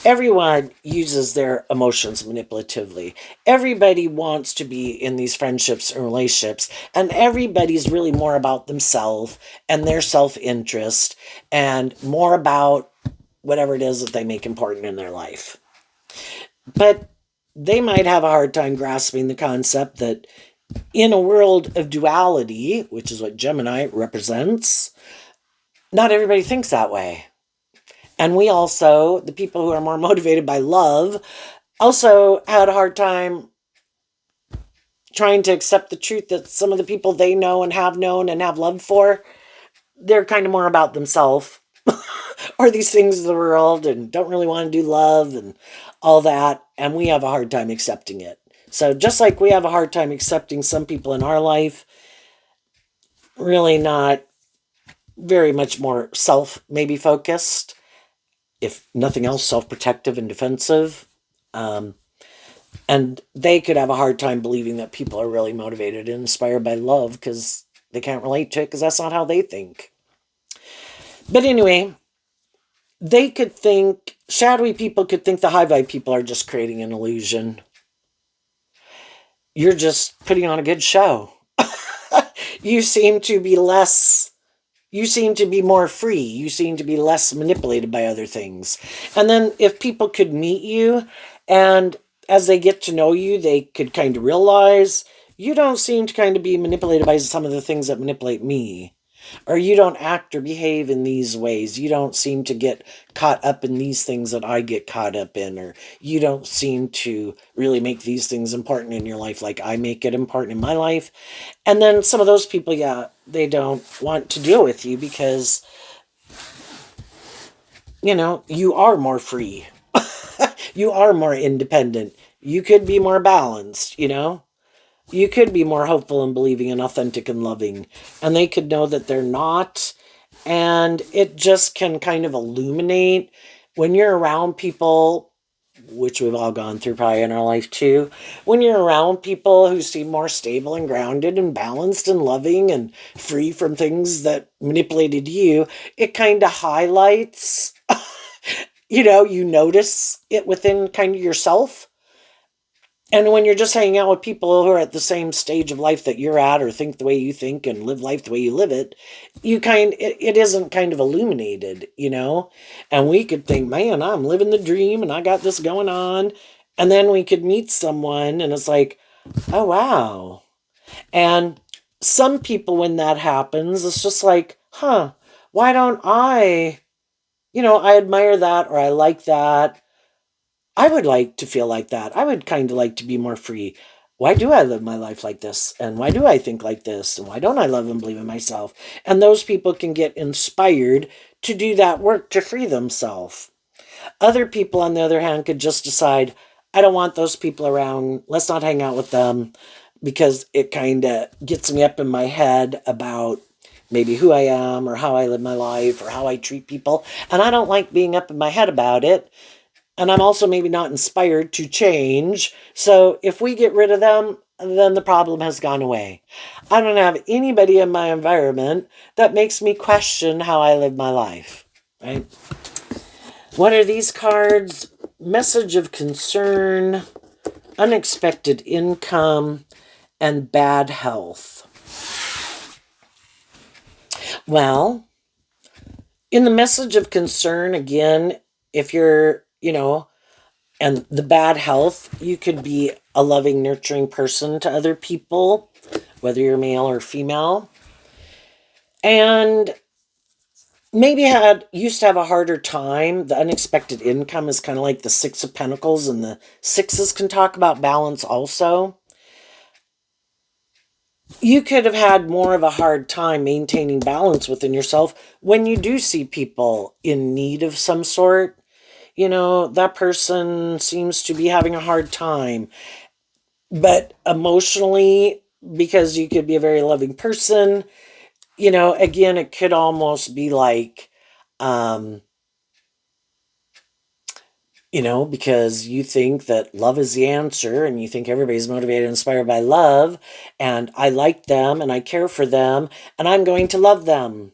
Everyone uses their emotions manipulatively. Everybody wants to be in these friendships and relationships, and everybody's really more about themselves and their self interest and more about whatever it is that they make important in their life. But they might have a hard time grasping the concept that in a world of duality, which is what Gemini represents, not everybody thinks that way. And we also, the people who are more motivated by love, also had a hard time trying to accept the truth that some of the people they know and have known and have loved for, they're kind of more about themselves or these things of the world and don't really want to do love and all that. And we have a hard time accepting it. So just like we have a hard time accepting some people in our life, really not very much more self maybe focused, if nothing else, self-protective and defensive. And they could have a hard time believing that people are really motivated and inspired by love because they can't relate to it because that's not how they think. But anyway, they could think, shadowy people could think the high vibe people are just creating an illusion. You're just putting on a good show. You seem to be less, you seem to be more free. You seem to be less manipulated by other things. And then if people could meet you and as they get to know you, they could kind of realize you don't seem to kind of be manipulated by some of the things that manipulate me. Or you don't act or behave in these ways. You don't seem to get caught up in these things that I get caught up in. Or you don't seem to really make these things important in your life like I make it important in my life. And then some of those people, yeah, they don't want to deal with you because, you are more free. You are more independent. You could be more balanced. You could be more hopeful and believing and authentic and loving. And they could know that they're not. And it just can kind of illuminate when you're around people, which we've all gone through probably in our life too. When you're around people who seem more stable and grounded and balanced and loving and free from things that manipulated you, it kind of highlights You notice it within kind of yourself. And when you're just hanging out with people who are at the same stage of life that you're at, or think the way you think and live life the way you live it, it isn't kind of illuminated. And we could think, man, I'm living the dream and I got this going on. And then we could meet someone and it's like, oh wow. And some people, when that happens, it's just like, huh, why don't I admire that, or I like that. I would like to feel like that. I would kind of like to be more free. Why do I live my life like this? And why do I think like this? And why don't I love and believe in myself? And those people can get inspired to do that work to free themselves. Other people, on the other hand, could just decide, I don't want those people around. Let's not hang out with them because it kind of gets me up in my head about maybe who I am or how I live my life or how I treat people. And I don't like being up in my head about it. And I'm also maybe not inspired to change. So if we get rid of them, then the problem has gone away. I don't have anybody in my environment that makes me question how I live my life. Right? What are these cards? Message of concern, unexpected income, and bad health. Well, in the message of concern, again, if you're, and the bad health, you could be a loving, nurturing person to other people, whether you're male or female. And maybe used to have a harder time. The unexpected income is kind of like the Six of Pentacles, and the sixes can talk about balance also. You could have had more of a hard time maintaining balance within yourself when you do see people in need of some sort. That person seems to be having a hard time. But emotionally, because you could be a very loving person, again, it could almost be like, um, because you think that love is the answer and you think everybody's motivated and inspired by love, and I like them and I care for them and I'm going to love them.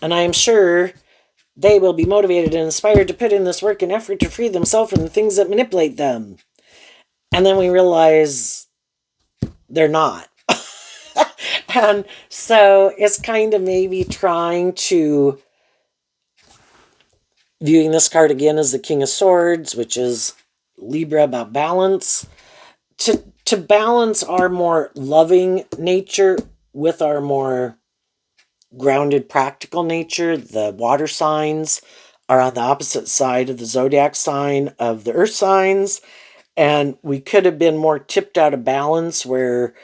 And I am sure they will be motivated and inspired to put in this work and effort to free themselves from the things that manipulate them. And then we realize they're not. And so it's kind of maybe trying to, viewing this card again as the King of Swords, which is Libra, about balance, to balance our more loving nature with our more grounded, practical nature. The water signs are on the opposite side of the zodiac sign of the earth signs, and we could have been more tipped out of balance where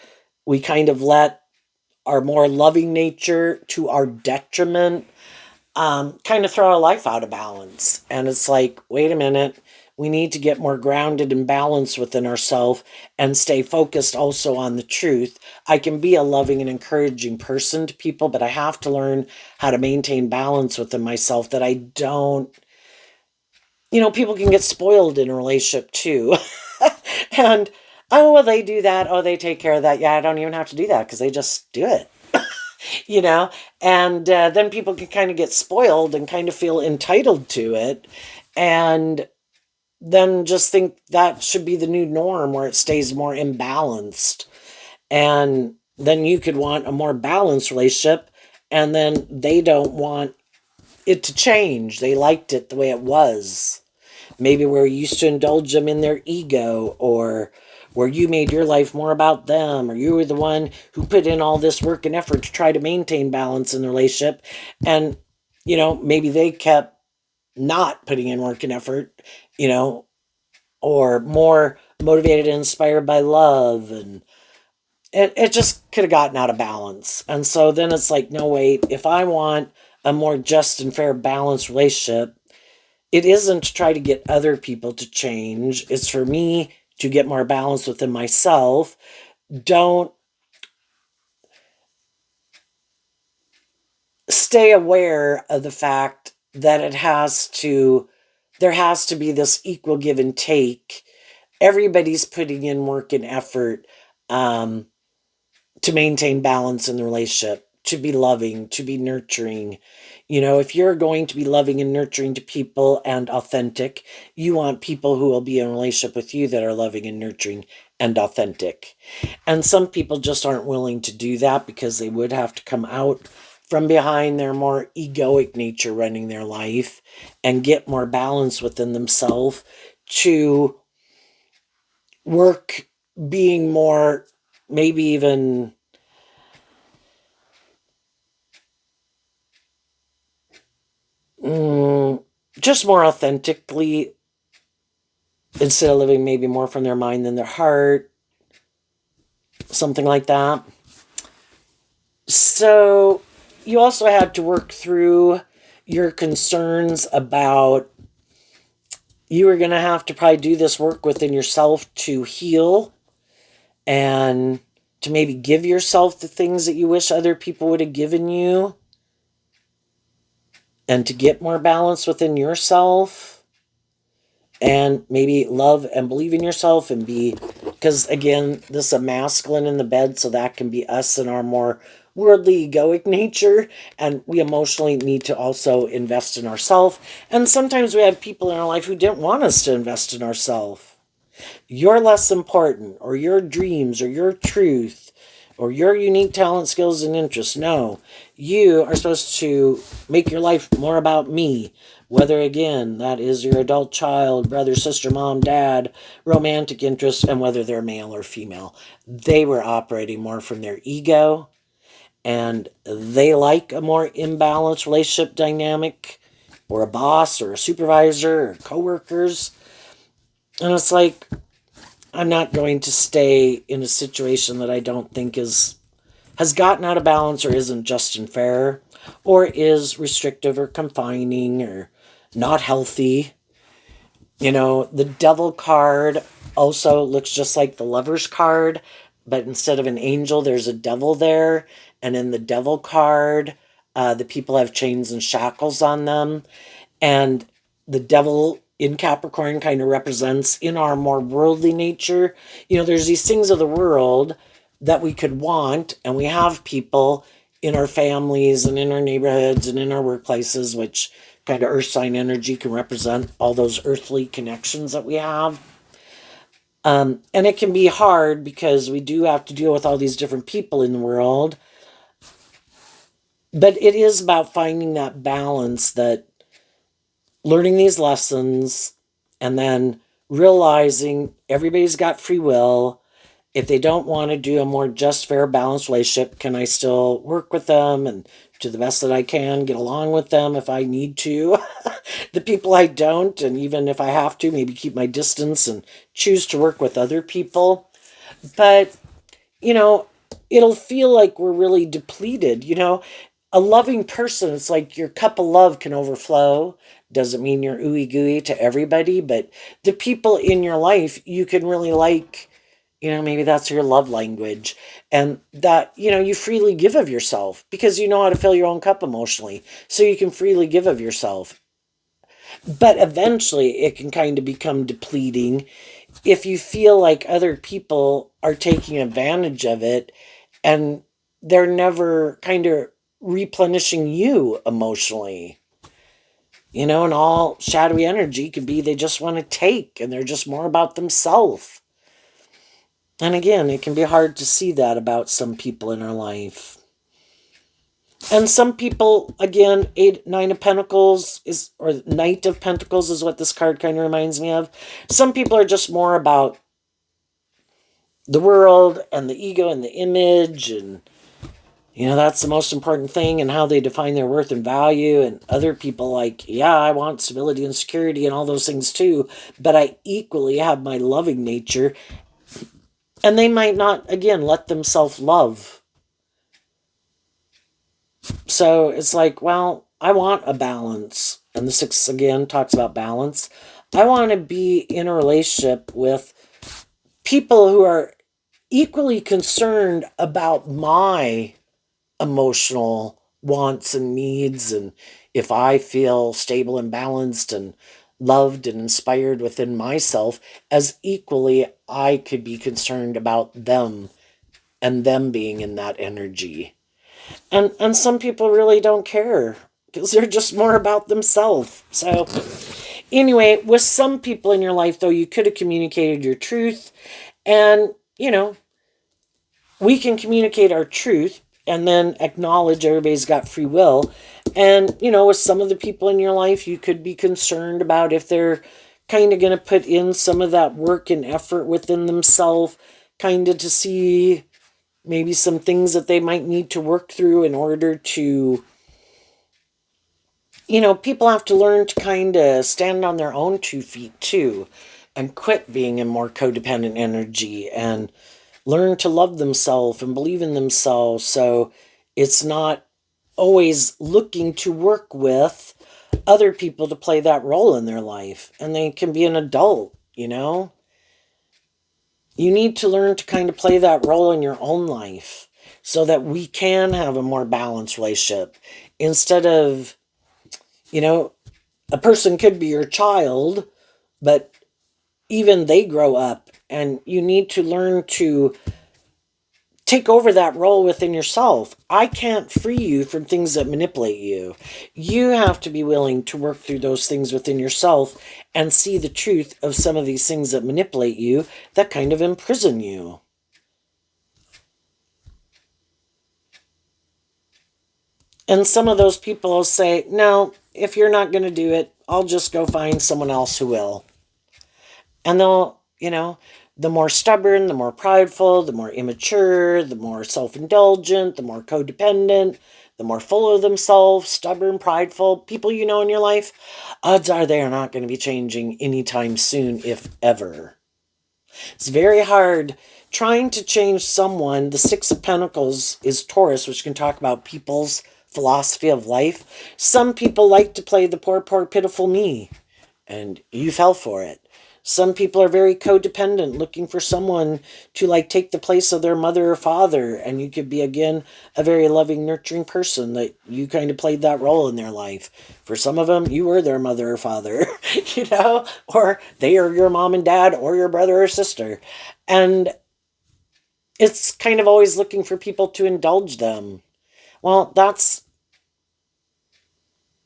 we kind of let our more loving nature to our detriment kind of throw our life out of balance. And it's like, wait a minute, we need to get more grounded and balanced within ourselves and stay focused also on the truth. I can be a loving and encouraging person to people, but I have to learn how to maintain balance within myself, that I don't, people can get spoiled in a relationship too. And, oh, well, they do that. Oh, they take care of that. Yeah, I don't even have to do that because they just do it. you know, and then people can kind of get spoiled and kind of feel entitled to it, and then just think that should be the new norm where it stays more imbalanced. And then you could want a more balanced relationship, and then they don't want it to change. They liked it the way it was. Maybe we're used to indulge them in their ego, or where you made your life more about them, or you were the one who put in all this work and effort to try to maintain balance in the relationship. And, maybe they kept not putting in work and effort, you know, or more motivated and inspired by love. And it just could have gotten out of balance. And so then it's like, no, wait, if I want a more just and fair, balanced relationship, it isn't to try to get other people to change. It's for me to get more balance within myself. Don't stay aware of the fact that there has to be this equal give and take. Everybody's putting in work and effort to maintain balance in the relationship, to be loving, to be nurturing. If you're going to be loving and nurturing to people and authentic, you want people who will be in a relationship with you that are loving and nurturing and authentic. And some people just aren't willing to do that because they would have to come out from behind their more egoic nature running their life and get more balance within themselves to work being more, maybe even just more authentically, instead of living maybe more from their mind than their heart, something like that. So you also had to work through your concerns about, you were going to have to probably do this work within yourself to heal and to maybe give yourself the things that you wish other people would have given you, and to get more balance within yourself, and maybe love and believe in yourself and be, because again, this is a masculine in the bed, so that can be us in our more worldly egoic nature, and we emotionally need to also invest in ourselves. And sometimes we have people in our life who didn't want us to invest in ourselves. You're less important, or your dreams, or your truth, or your unique talent, skills, and interests. No, you are supposed to make your life more about me. Whether, again, that is your adult child, brother, sister, mom, dad, romantic interest, and whether they're male or female. They were operating more from their ego, and they like a more imbalanced relationship dynamic, or a boss, or a supervisor, or coworkers. And it's like, I'm not going to stay in a situation that I don't think has gotten out of balance, or isn't just and fair, or is restrictive or confining or not healthy. The devil card also looks just like the lover's card, but instead of an angel, there's a devil there. And in the devil card, the people have chains and shackles on them. And the devil in Capricorn kind of represents in our more worldly nature. There's these things of the world that we could want, and we have people in our families and in our neighborhoods and in our workplaces, which kind of earth sign energy can represent all those earthly connections that we have. And it can be hard because we do have to deal with all these different people in the world. But it is about finding that balance, that learning these lessons and then realizing everybody's got free will. If they don't want to do a more just, fair, balanced relationship, can I still work with them and to the best that I can get along with them if I need to? The people I don't, and even if I have to, maybe keep my distance and choose to work with other people. But, you know, it'll feel like we're really depleted. A loving person, it's like your cup of love can overflow. Doesn't mean you're ooey gooey to everybody, but the people in your life you can really like, maybe that's your love language. And that, you freely give of yourself because you know how to fill your own cup emotionally. So you can freely give of yourself. But eventually it can kind of become depleting if you feel like other people are taking advantage of it and they're never kind of replenishing you emotionally. And all shadowy energy could be they just want to take and they're just more about themselves. And again, it can be hard to see that about some people in our life. And some people, again, 9 of Pentacles is, or Knight of Pentacles is what this card kind of reminds me of. Some people are just more about the world and the ego and the image, and that's the most important thing, and how they define their worth and value. And other people like, yeah, I want stability and security and all those things too, but I equally have my loving nature. And they might not, again, let themselves love. So it's like, well, I want a balance. And the 6, again, talks about balance. I want to be in a relationship with people who are equally concerned about my emotional wants and needs, and if I feel stable and balanced and loved and inspired within myself, as equally I could be concerned about them and them being in that energy. And some people really don't care because they're just more about themselves. So anyway, with some people in your life though, you could have communicated your truth, and we can communicate our truth and then acknowledge everybody's got free will. And with some of the people in your life, you could be concerned about if they're kind of going to put in some of that work and effort within themselves, kind of to see maybe some things that they might need to work through in order to, people have to learn to kind of stand on their own 2 feet too, and quit being in more codependent energy and learn to love themselves and believe in themselves. So it's not always looking to work with other people to play that role in their life. And they can be an adult. You need to learn to kind of play that role in your own life so that we can have a more balanced relationship. Instead of, a person could be your child, but even they grow up, and you need to learn to take over that role within yourself. I can't free you from things that manipulate you. You have to be willing to work through those things within yourself and see the truth of some of these things that manipulate you, that kind of imprison you. And some of those people will say, no, if you're not going to do it, I'll just go find someone else who will. And they'll, the more stubborn, the more prideful, the more immature, the more self indulgent, the more codependent, the more full of themselves, stubborn, prideful people in your life, odds are they are not going to be changing anytime soon, if ever. It's very hard trying to change someone. The Six of Pentacles is Taurus, which can talk about people's philosophy of life. Some people like to play the poor, poor, pitiful me, and you fell for it. Some people are very codependent, looking for someone to take the place of their mother or father, and you could be again a very loving, nurturing person that you kind of played that role in their life. For some of them, you were their mother or father, or they are your mom and dad or your brother or sister. And it's kind of always looking for people to indulge them. Well, that's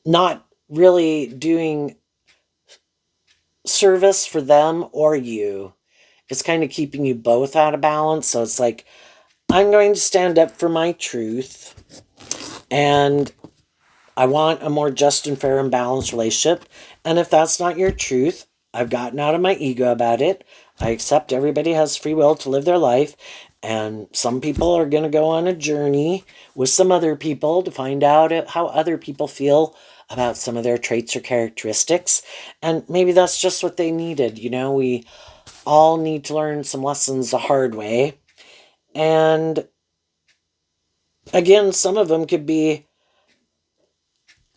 not really doing service for them or you. It's kind of keeping you both out of balance. So it's like, I'm going to stand up for my truth, and I want a more just and fair and balanced relationship. And if that's not your truth, I've gotten out of my ego about it. I accept everybody has free will to live their life. And some people are going to go on a journey with some other people to find out how other people feel about some of their traits or characteristics. And maybe that's just what they needed. We all need to learn some lessons the hard way. And again, some of them could be,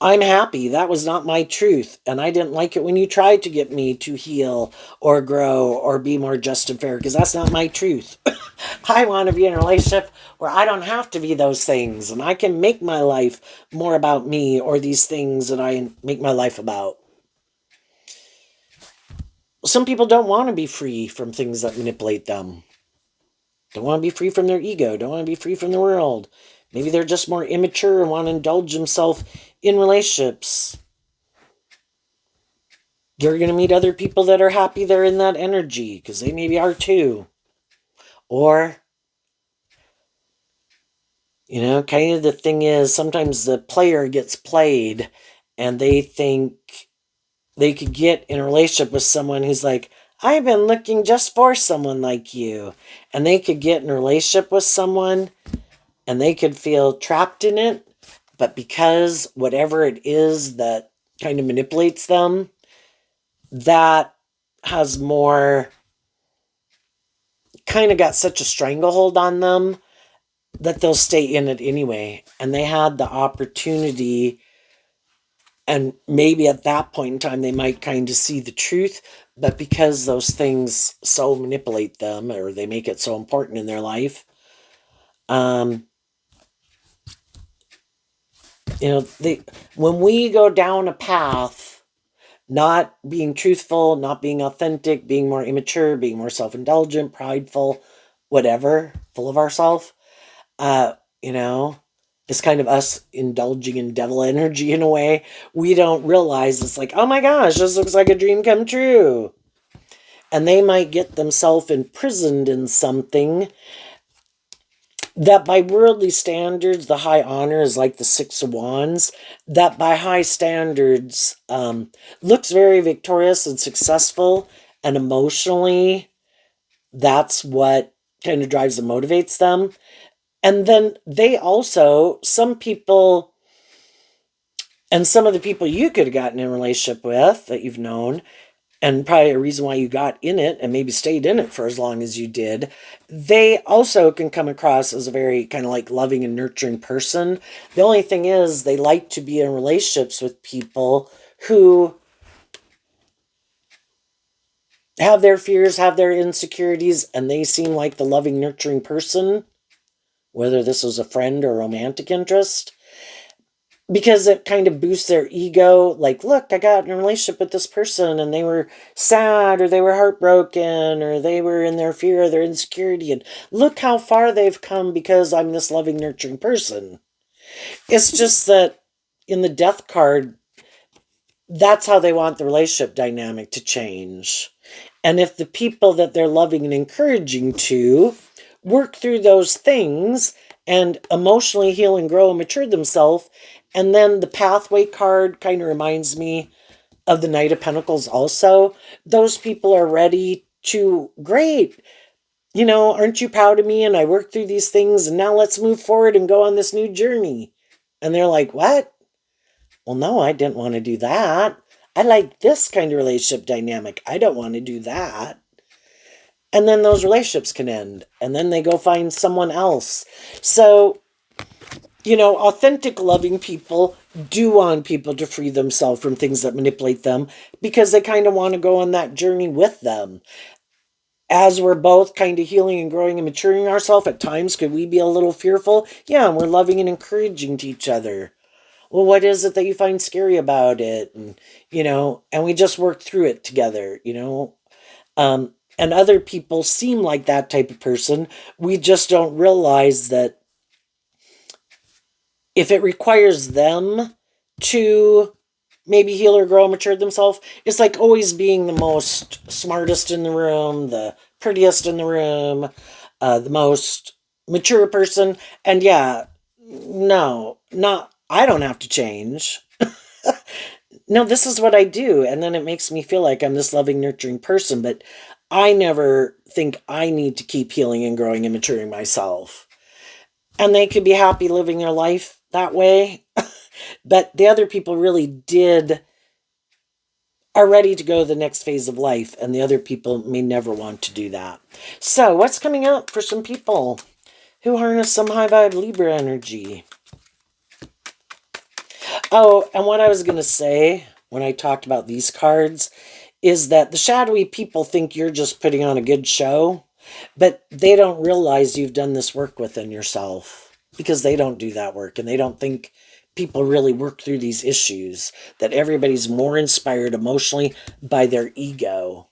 I'm happy. That was not my truth. And I didn't like it when you tried to get me to heal or grow or be more just and fair, because that's not my truth. I want to be in a relationship where I don't have to be those things, and I can make my life more about me or these things that I make my life about. Some people don't want to be free from things that manipulate them. Don't want to be free from their ego. Don't want to be free from the world. Maybe they're just more immature and want to indulge themselves in relationships. You're going to meet other people that are happy they're in that energy, because they maybe are too. Or, kind of the thing is, sometimes the player gets played and they think they could get in a relationship with someone who's like, I've been looking just for someone like you. And they could get in a relationship with someone and they could feel trapped in it. But because whatever it is that kind of manipulates them, that has more kind of got such a stranglehold on them that they'll stay in it anyway. And they had the opportunity, and maybe at that point in time they might kind of see the truth, but because those things so manipulate them, or they make it so important in their life, they, when we go down a path, not being truthful, not being authentic, being more immature, being more self-indulgent, prideful, whatever, full of ourselves, uh, you know, It's kind of us indulging in devil energy in a way. We don't realize it's like, oh my gosh, this looks like a dream come true. And they might get themselves imprisoned in something that by worldly standards, the high honor is like the Six of Wands, that by high standards looks very victorious and successful, and emotionally, that's what kind of drives and motivates them. And then they also, some people, and some of the people you could have gotten in a relationship with that you've known, and probably a reason why you got in it and maybe stayed in it for as long as you did, they also can come across as a very kind of like loving and nurturing person. The only thing is, they like to be in relationships with people who have their fears, have their insecurities, and they seem like the loving, nurturing person, whether this was a friend or romantic interest, because it kind of boosts their ego. Like, look, I got in a relationship with this person and they were sad, or they were heartbroken, or they were in their fear or their insecurity, and look how far they've come because I'm this loving, nurturing person. It's just that in the death card, that's how they want the relationship dynamic to change. And if the people that they're loving and encouraging to work through those things and emotionally heal and grow and mature themselves, and then the pathway card kind of reminds me of the Knight of Pentacles also. Those people are ready to, great, aren't you proud of me? And I worked through these things, and now let's move forward and go on this new journey. And they're like, what? Well, no, I didn't want to do that. I like this kind of relationship dynamic. I don't want to do that. And then those relationships can end, and then they go find someone else. So, authentic loving people do want people to free themselves from things that manipulate them, because they kind of want to go on that journey with them. As we're both kind of healing and growing and maturing ourselves, at times could we be a little fearful? Yeah, and we're loving and encouraging to each other. Well, what is it that you find scary about it? And we just work through it together. And other people seem like that type of person. We just don't realize that if it requires them to maybe heal or grow and mature themselves, it's like always being the most smartest in the room, the prettiest in the room, the most mature person. And yeah, no, not, I don't have to change. No, this is what I do. And then it makes me feel like I'm this loving, nurturing person, but I never think I need to keep healing and growing and maturing myself. And they could be happy living their life that way. But the other people really are ready to go to the next phase of life, and the other people may never want to do that. So what's coming up for some people who harness some high vibe Libra energy? Oh, and what I was going to say when I talked about these cards is that the shadowy people think you're just putting on a good show, but they don't realize you've done this work within yourself, because they don't do that work, and they don't think people really work through these issues, that everybody's more inspired emotionally by their ego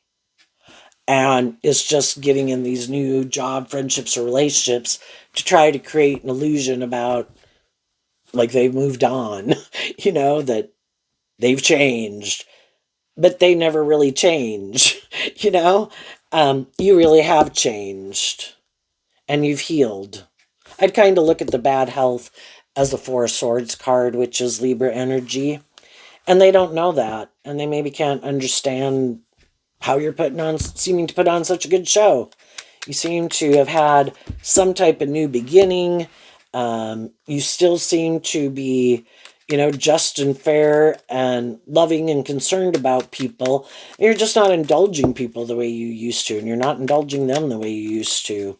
and is just getting in these new job, friendships, or relationships to try to create an illusion about like they've moved on, that they've changed, but they never really change. you know you really have changed, and you've healed. I'd kind of look at the bad health as the Four of Swords card, which is Libra energy, and they don't know that, and they maybe can't understand how you're seeming to put on such a good show. You seem to have had some type of new beginning. You still seem to be, just and fair and loving and concerned about people. You're just not indulging people the way you used to, and you're not indulging them the way you used to.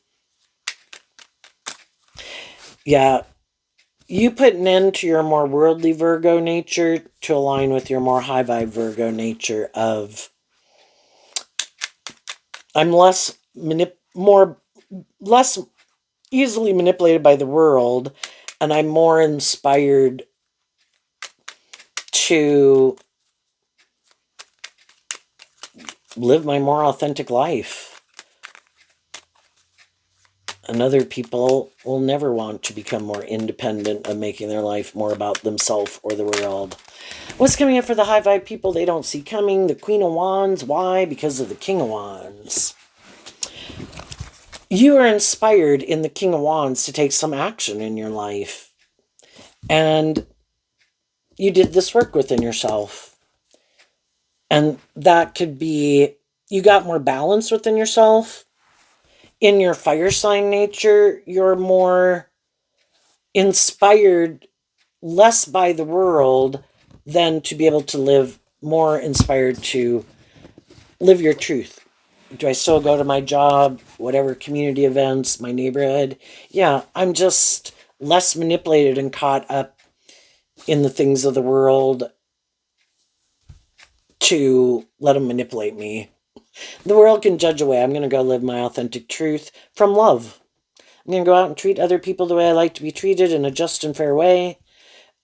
Yeah, you put an end to your more worldly Virgo nature to align with your more high vibe Virgo nature of, I'm less easily manipulated by the world, and I'm more inspired to live my more authentic life. And other people will never want to become more independent of making their life more about themselves or the world. What's coming up for the high vibe people they don't see coming? The Queen of Wands. Why? Because of the King of Wands. You are inspired in the King of Wands to take some action in your life. And you did this work within yourself. And that could be, you got more balance within yourself. In your fire sign nature, you're more inspired less by the world than to be able to live more inspired to live your truth. Do I still go to my job, whatever community events, my neighborhood? Yeah, I'm just less manipulated and caught up in the things of the world to let them manipulate me. The world can judge away. I'm going to go live my authentic truth from love. I'm going to go out and treat other people the way I like to be treated in a just and fair way.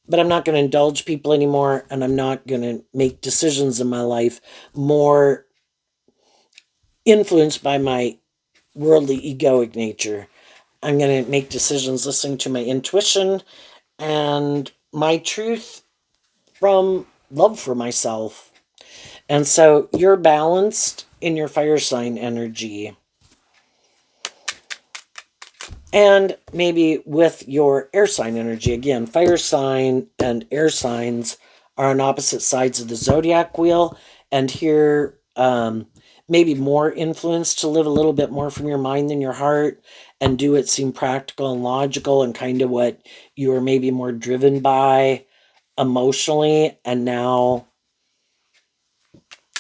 But I'm not going to indulge people anymore, and I'm not going to make decisions in my life more influenced by my worldly egoic nature. I'm going to make decisions listening to my intuition and my truth from love for myself. And so you're balanced in your fire sign energy. And maybe with your air sign energy. Again, fire sign and air signs are on opposite sides of the zodiac wheel. And here, maybe more influence to live a little bit more from your mind than your heart and do it seem practical and logical and kind of what you are maybe more driven by emotionally. And now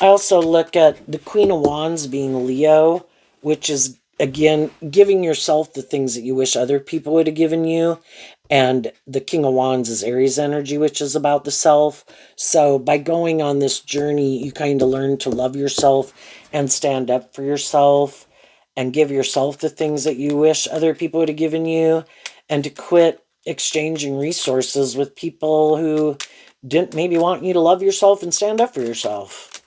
I also look at the Queen of Wands being Leo, which is, again, giving yourself the things that you wish other people would have given you. And the King of Wands is Aries energy, which is about the self. So by going on this journey, you kind of learn to love yourself and stand up for yourself and give yourself the things that you wish other people would have given you, and to quit exchanging resources with people who didn't maybe want you to love yourself and stand up for yourself.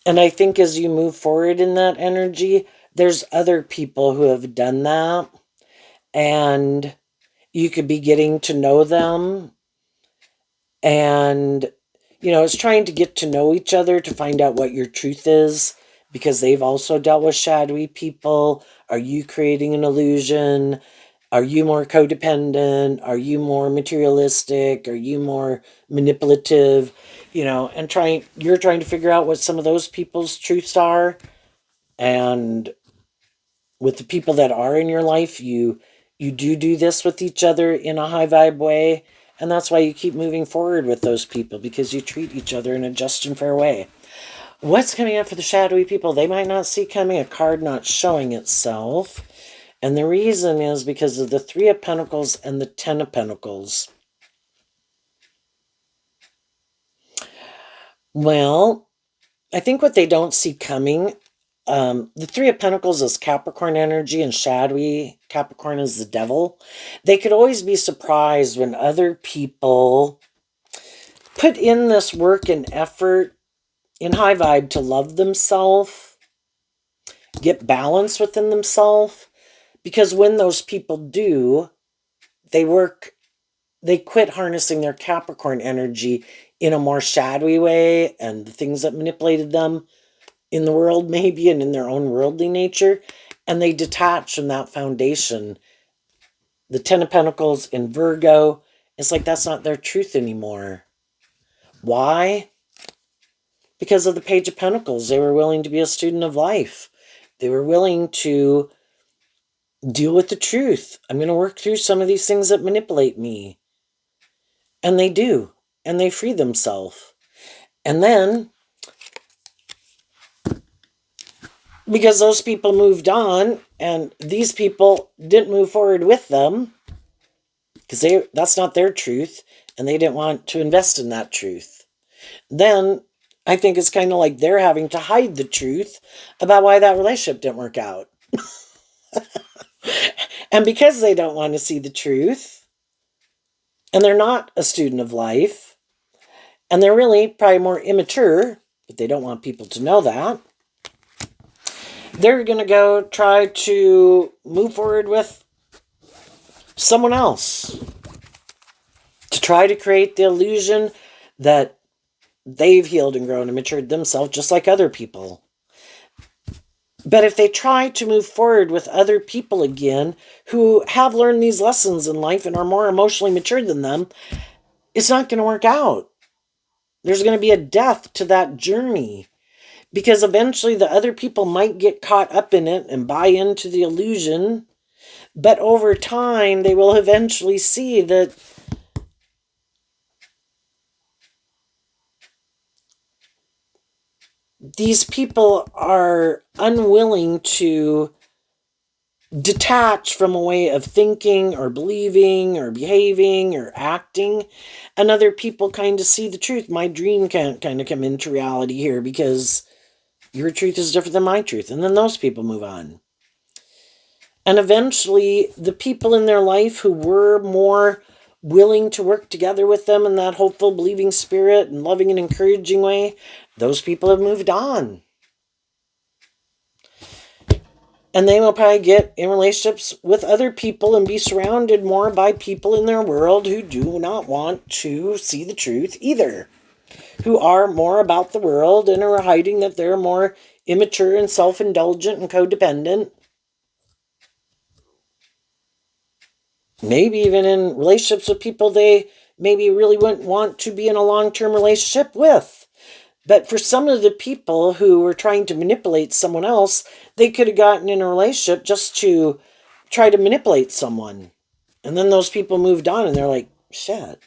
And I think as you move forward in that energy, there's other people who have done that. And you could be getting to know them. And, it's trying to get to know each other to find out what your truth is. Because they've also dealt with shadowy people. Are you creating an illusion? Are you more codependent? Are you more materialistic? Are you more manipulative? And you're trying to figure out what some of those people's truths are. And with the people that are in your life, you do this with each other in a high vibe way. And that's why you keep moving forward with those people, because you treat each other in a just and fair way. What's coming up for the shadowy people they might not see coming? A card not showing itself. And the reason is because of the Three of Pentacles and the Ten of Pentacles. Well, I think what they don't see coming, the Three of Pentacles is Capricorn energy, and shadowy Capricorn is the devil. They could always be surprised when other people put in this work and effort in high vibe to love themselves, get balance within themselves. Because when those people do, they quit harnessing their Capricorn energy in a more shadowy way, and the things that manipulated them in the world maybe and in their own worldly nature, and they detach from that foundation. The Ten of Pentacles in Virgo, it's like that's not their truth anymore. Why? Because of the Page of Pentacles. They were willing to be a student of life. They were willing to deal with the truth. I'm going to work through some of these things that manipulate me. And they do. And they free themselves. And then, because those people moved on and these people didn't move forward with them, because that's not their truth, and they didn't want to invest in that truth, then I think it's kind of like they're having to hide the truth about why that relationship didn't work out. And because they don't want to see the truth, and they're not a student of life, and they're really probably more immature, but they don't want people to know that, they're going to go try to move forward with someone else to try to create the illusion that they've healed and grown and matured themselves just like other people. But if they try to move forward with other people again who have learned these lessons in life and are more emotionally mature than them, it's not going to work out. There's going to be a death to that journey, because eventually the other people might get caught up in it and buy into the illusion. But over time, they will eventually see that these people are unwilling to detach from a way of thinking or believing or behaving or acting, and other people kind of see the truth. My dream can't kind of come into reality here because your truth is different than my truth, and then those people move on. And eventually the people in their life who were more willing to work together with them in that hopeful, believing spirit and loving and encouraging way, those people have moved on. And they will probably get in relationships with other people and be surrounded more by people in their world who do not want to see the truth either, who are more about the world and are hiding that they're more immature and self-indulgent and codependent. Maybe even in relationships with people they maybe really wouldn't want to be in a long-term relationship with. But for some of the people who were trying to manipulate someone else, they could have gotten in a relationship just to try to manipulate someone. And then those people moved on and they're like, shit,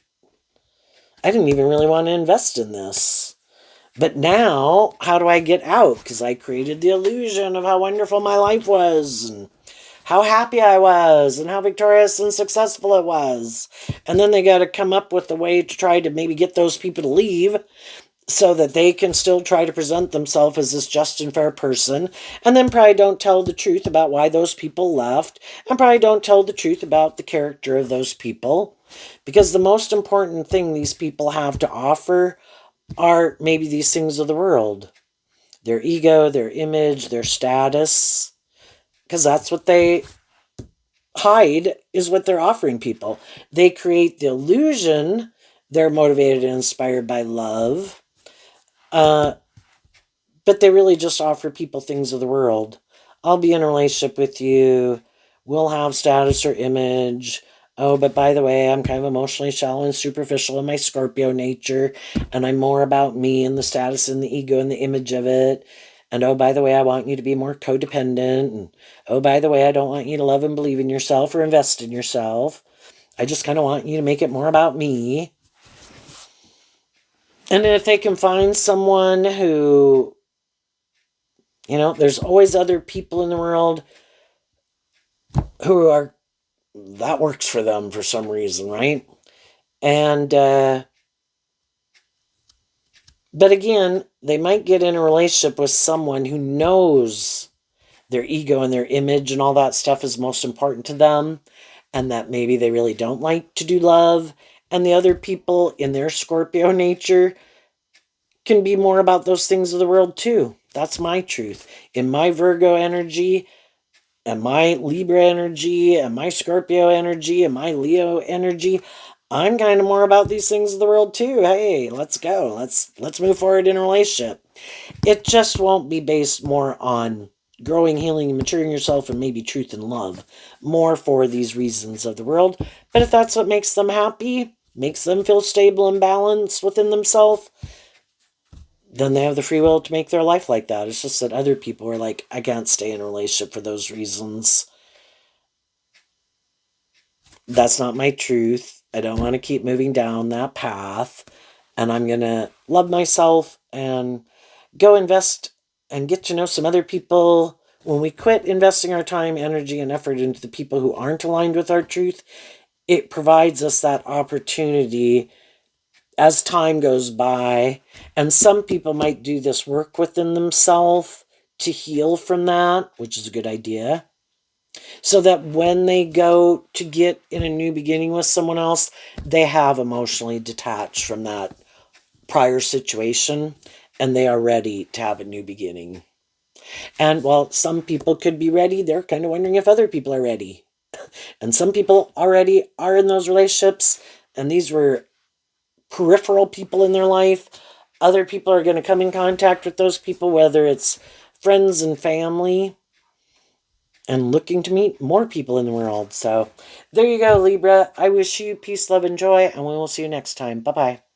I didn't even really want to invest in this. But now, how do I get out? Because I created the illusion of how wonderful my life was and how happy I was and how victorious and successful it was. And then they got to come up with a way to try to maybe get those people to leave so that they can still try to present themselves as this just and fair person, and then probably don't tell the truth about why those people left, and probably don't tell the truth about the character of those people. Because the most important thing these people have to offer are maybe these things of the world. Their ego, their image, their status. Because that's what they hide, is what they're offering people. They create the illusion they're motivated and inspired by love. But they really just offer people things of the world. I'll be in a relationship with you. We'll have status or image. Oh, but by the way, I'm kind of emotionally shallow and superficial in my Scorpio nature, and I'm more about me and the status and the ego and the image of it. And oh, by the way, I want you to be more codependent. And oh, by the way, I don't want you to love and believe in yourself or invest in yourself. I just kind of want you to make it more about me. And if they can find someone who, there's always other people in the world who are, that works for them for some reason, right? And, but again, they might get in a relationship with someone who knows their ego and their image and all that stuff is most important to them, and that maybe they really don't like to do love. And the other people in their Scorpio nature can be more about those things of the world too. That's my truth. In my Virgo energy, and my Libra energy, and my Scorpio energy, and my Leo energy, I'm kind of more about these things of the world too. Hey, let's go. Let's move forward in a relationship. It just won't be based more on growing, healing, and maturing yourself, and maybe truth and love, more for these reasons of the world. But if that's what makes them happy, makes them feel stable and balanced within themselves, then they have the free will to make their life like that. It's just that other people are like, I can't stay in a relationship for those reasons. That's not my truth. I don't want to keep moving down that path. And I'm going to love myself and go invest and get to know some other people. When we quit investing our time, energy, and effort into the people who aren't aligned with our truth, it provides us that opportunity as time goes by. And some people might do this work within themselves to heal from that, which is a good idea. So that when they go to get in a new beginning with someone else, they have emotionally detached from that prior situation and they are ready to have a new beginning. And while some people could be ready, they're kind of wondering if other people are ready. And some people already are in those relationships, and these were peripheral people in their life. Other people are going to come in contact with those people, whether it's friends and family, and looking to meet more people in the world. So there you go, Libra. I wish you peace, love, and joy, and we will see you next time. Bye bye.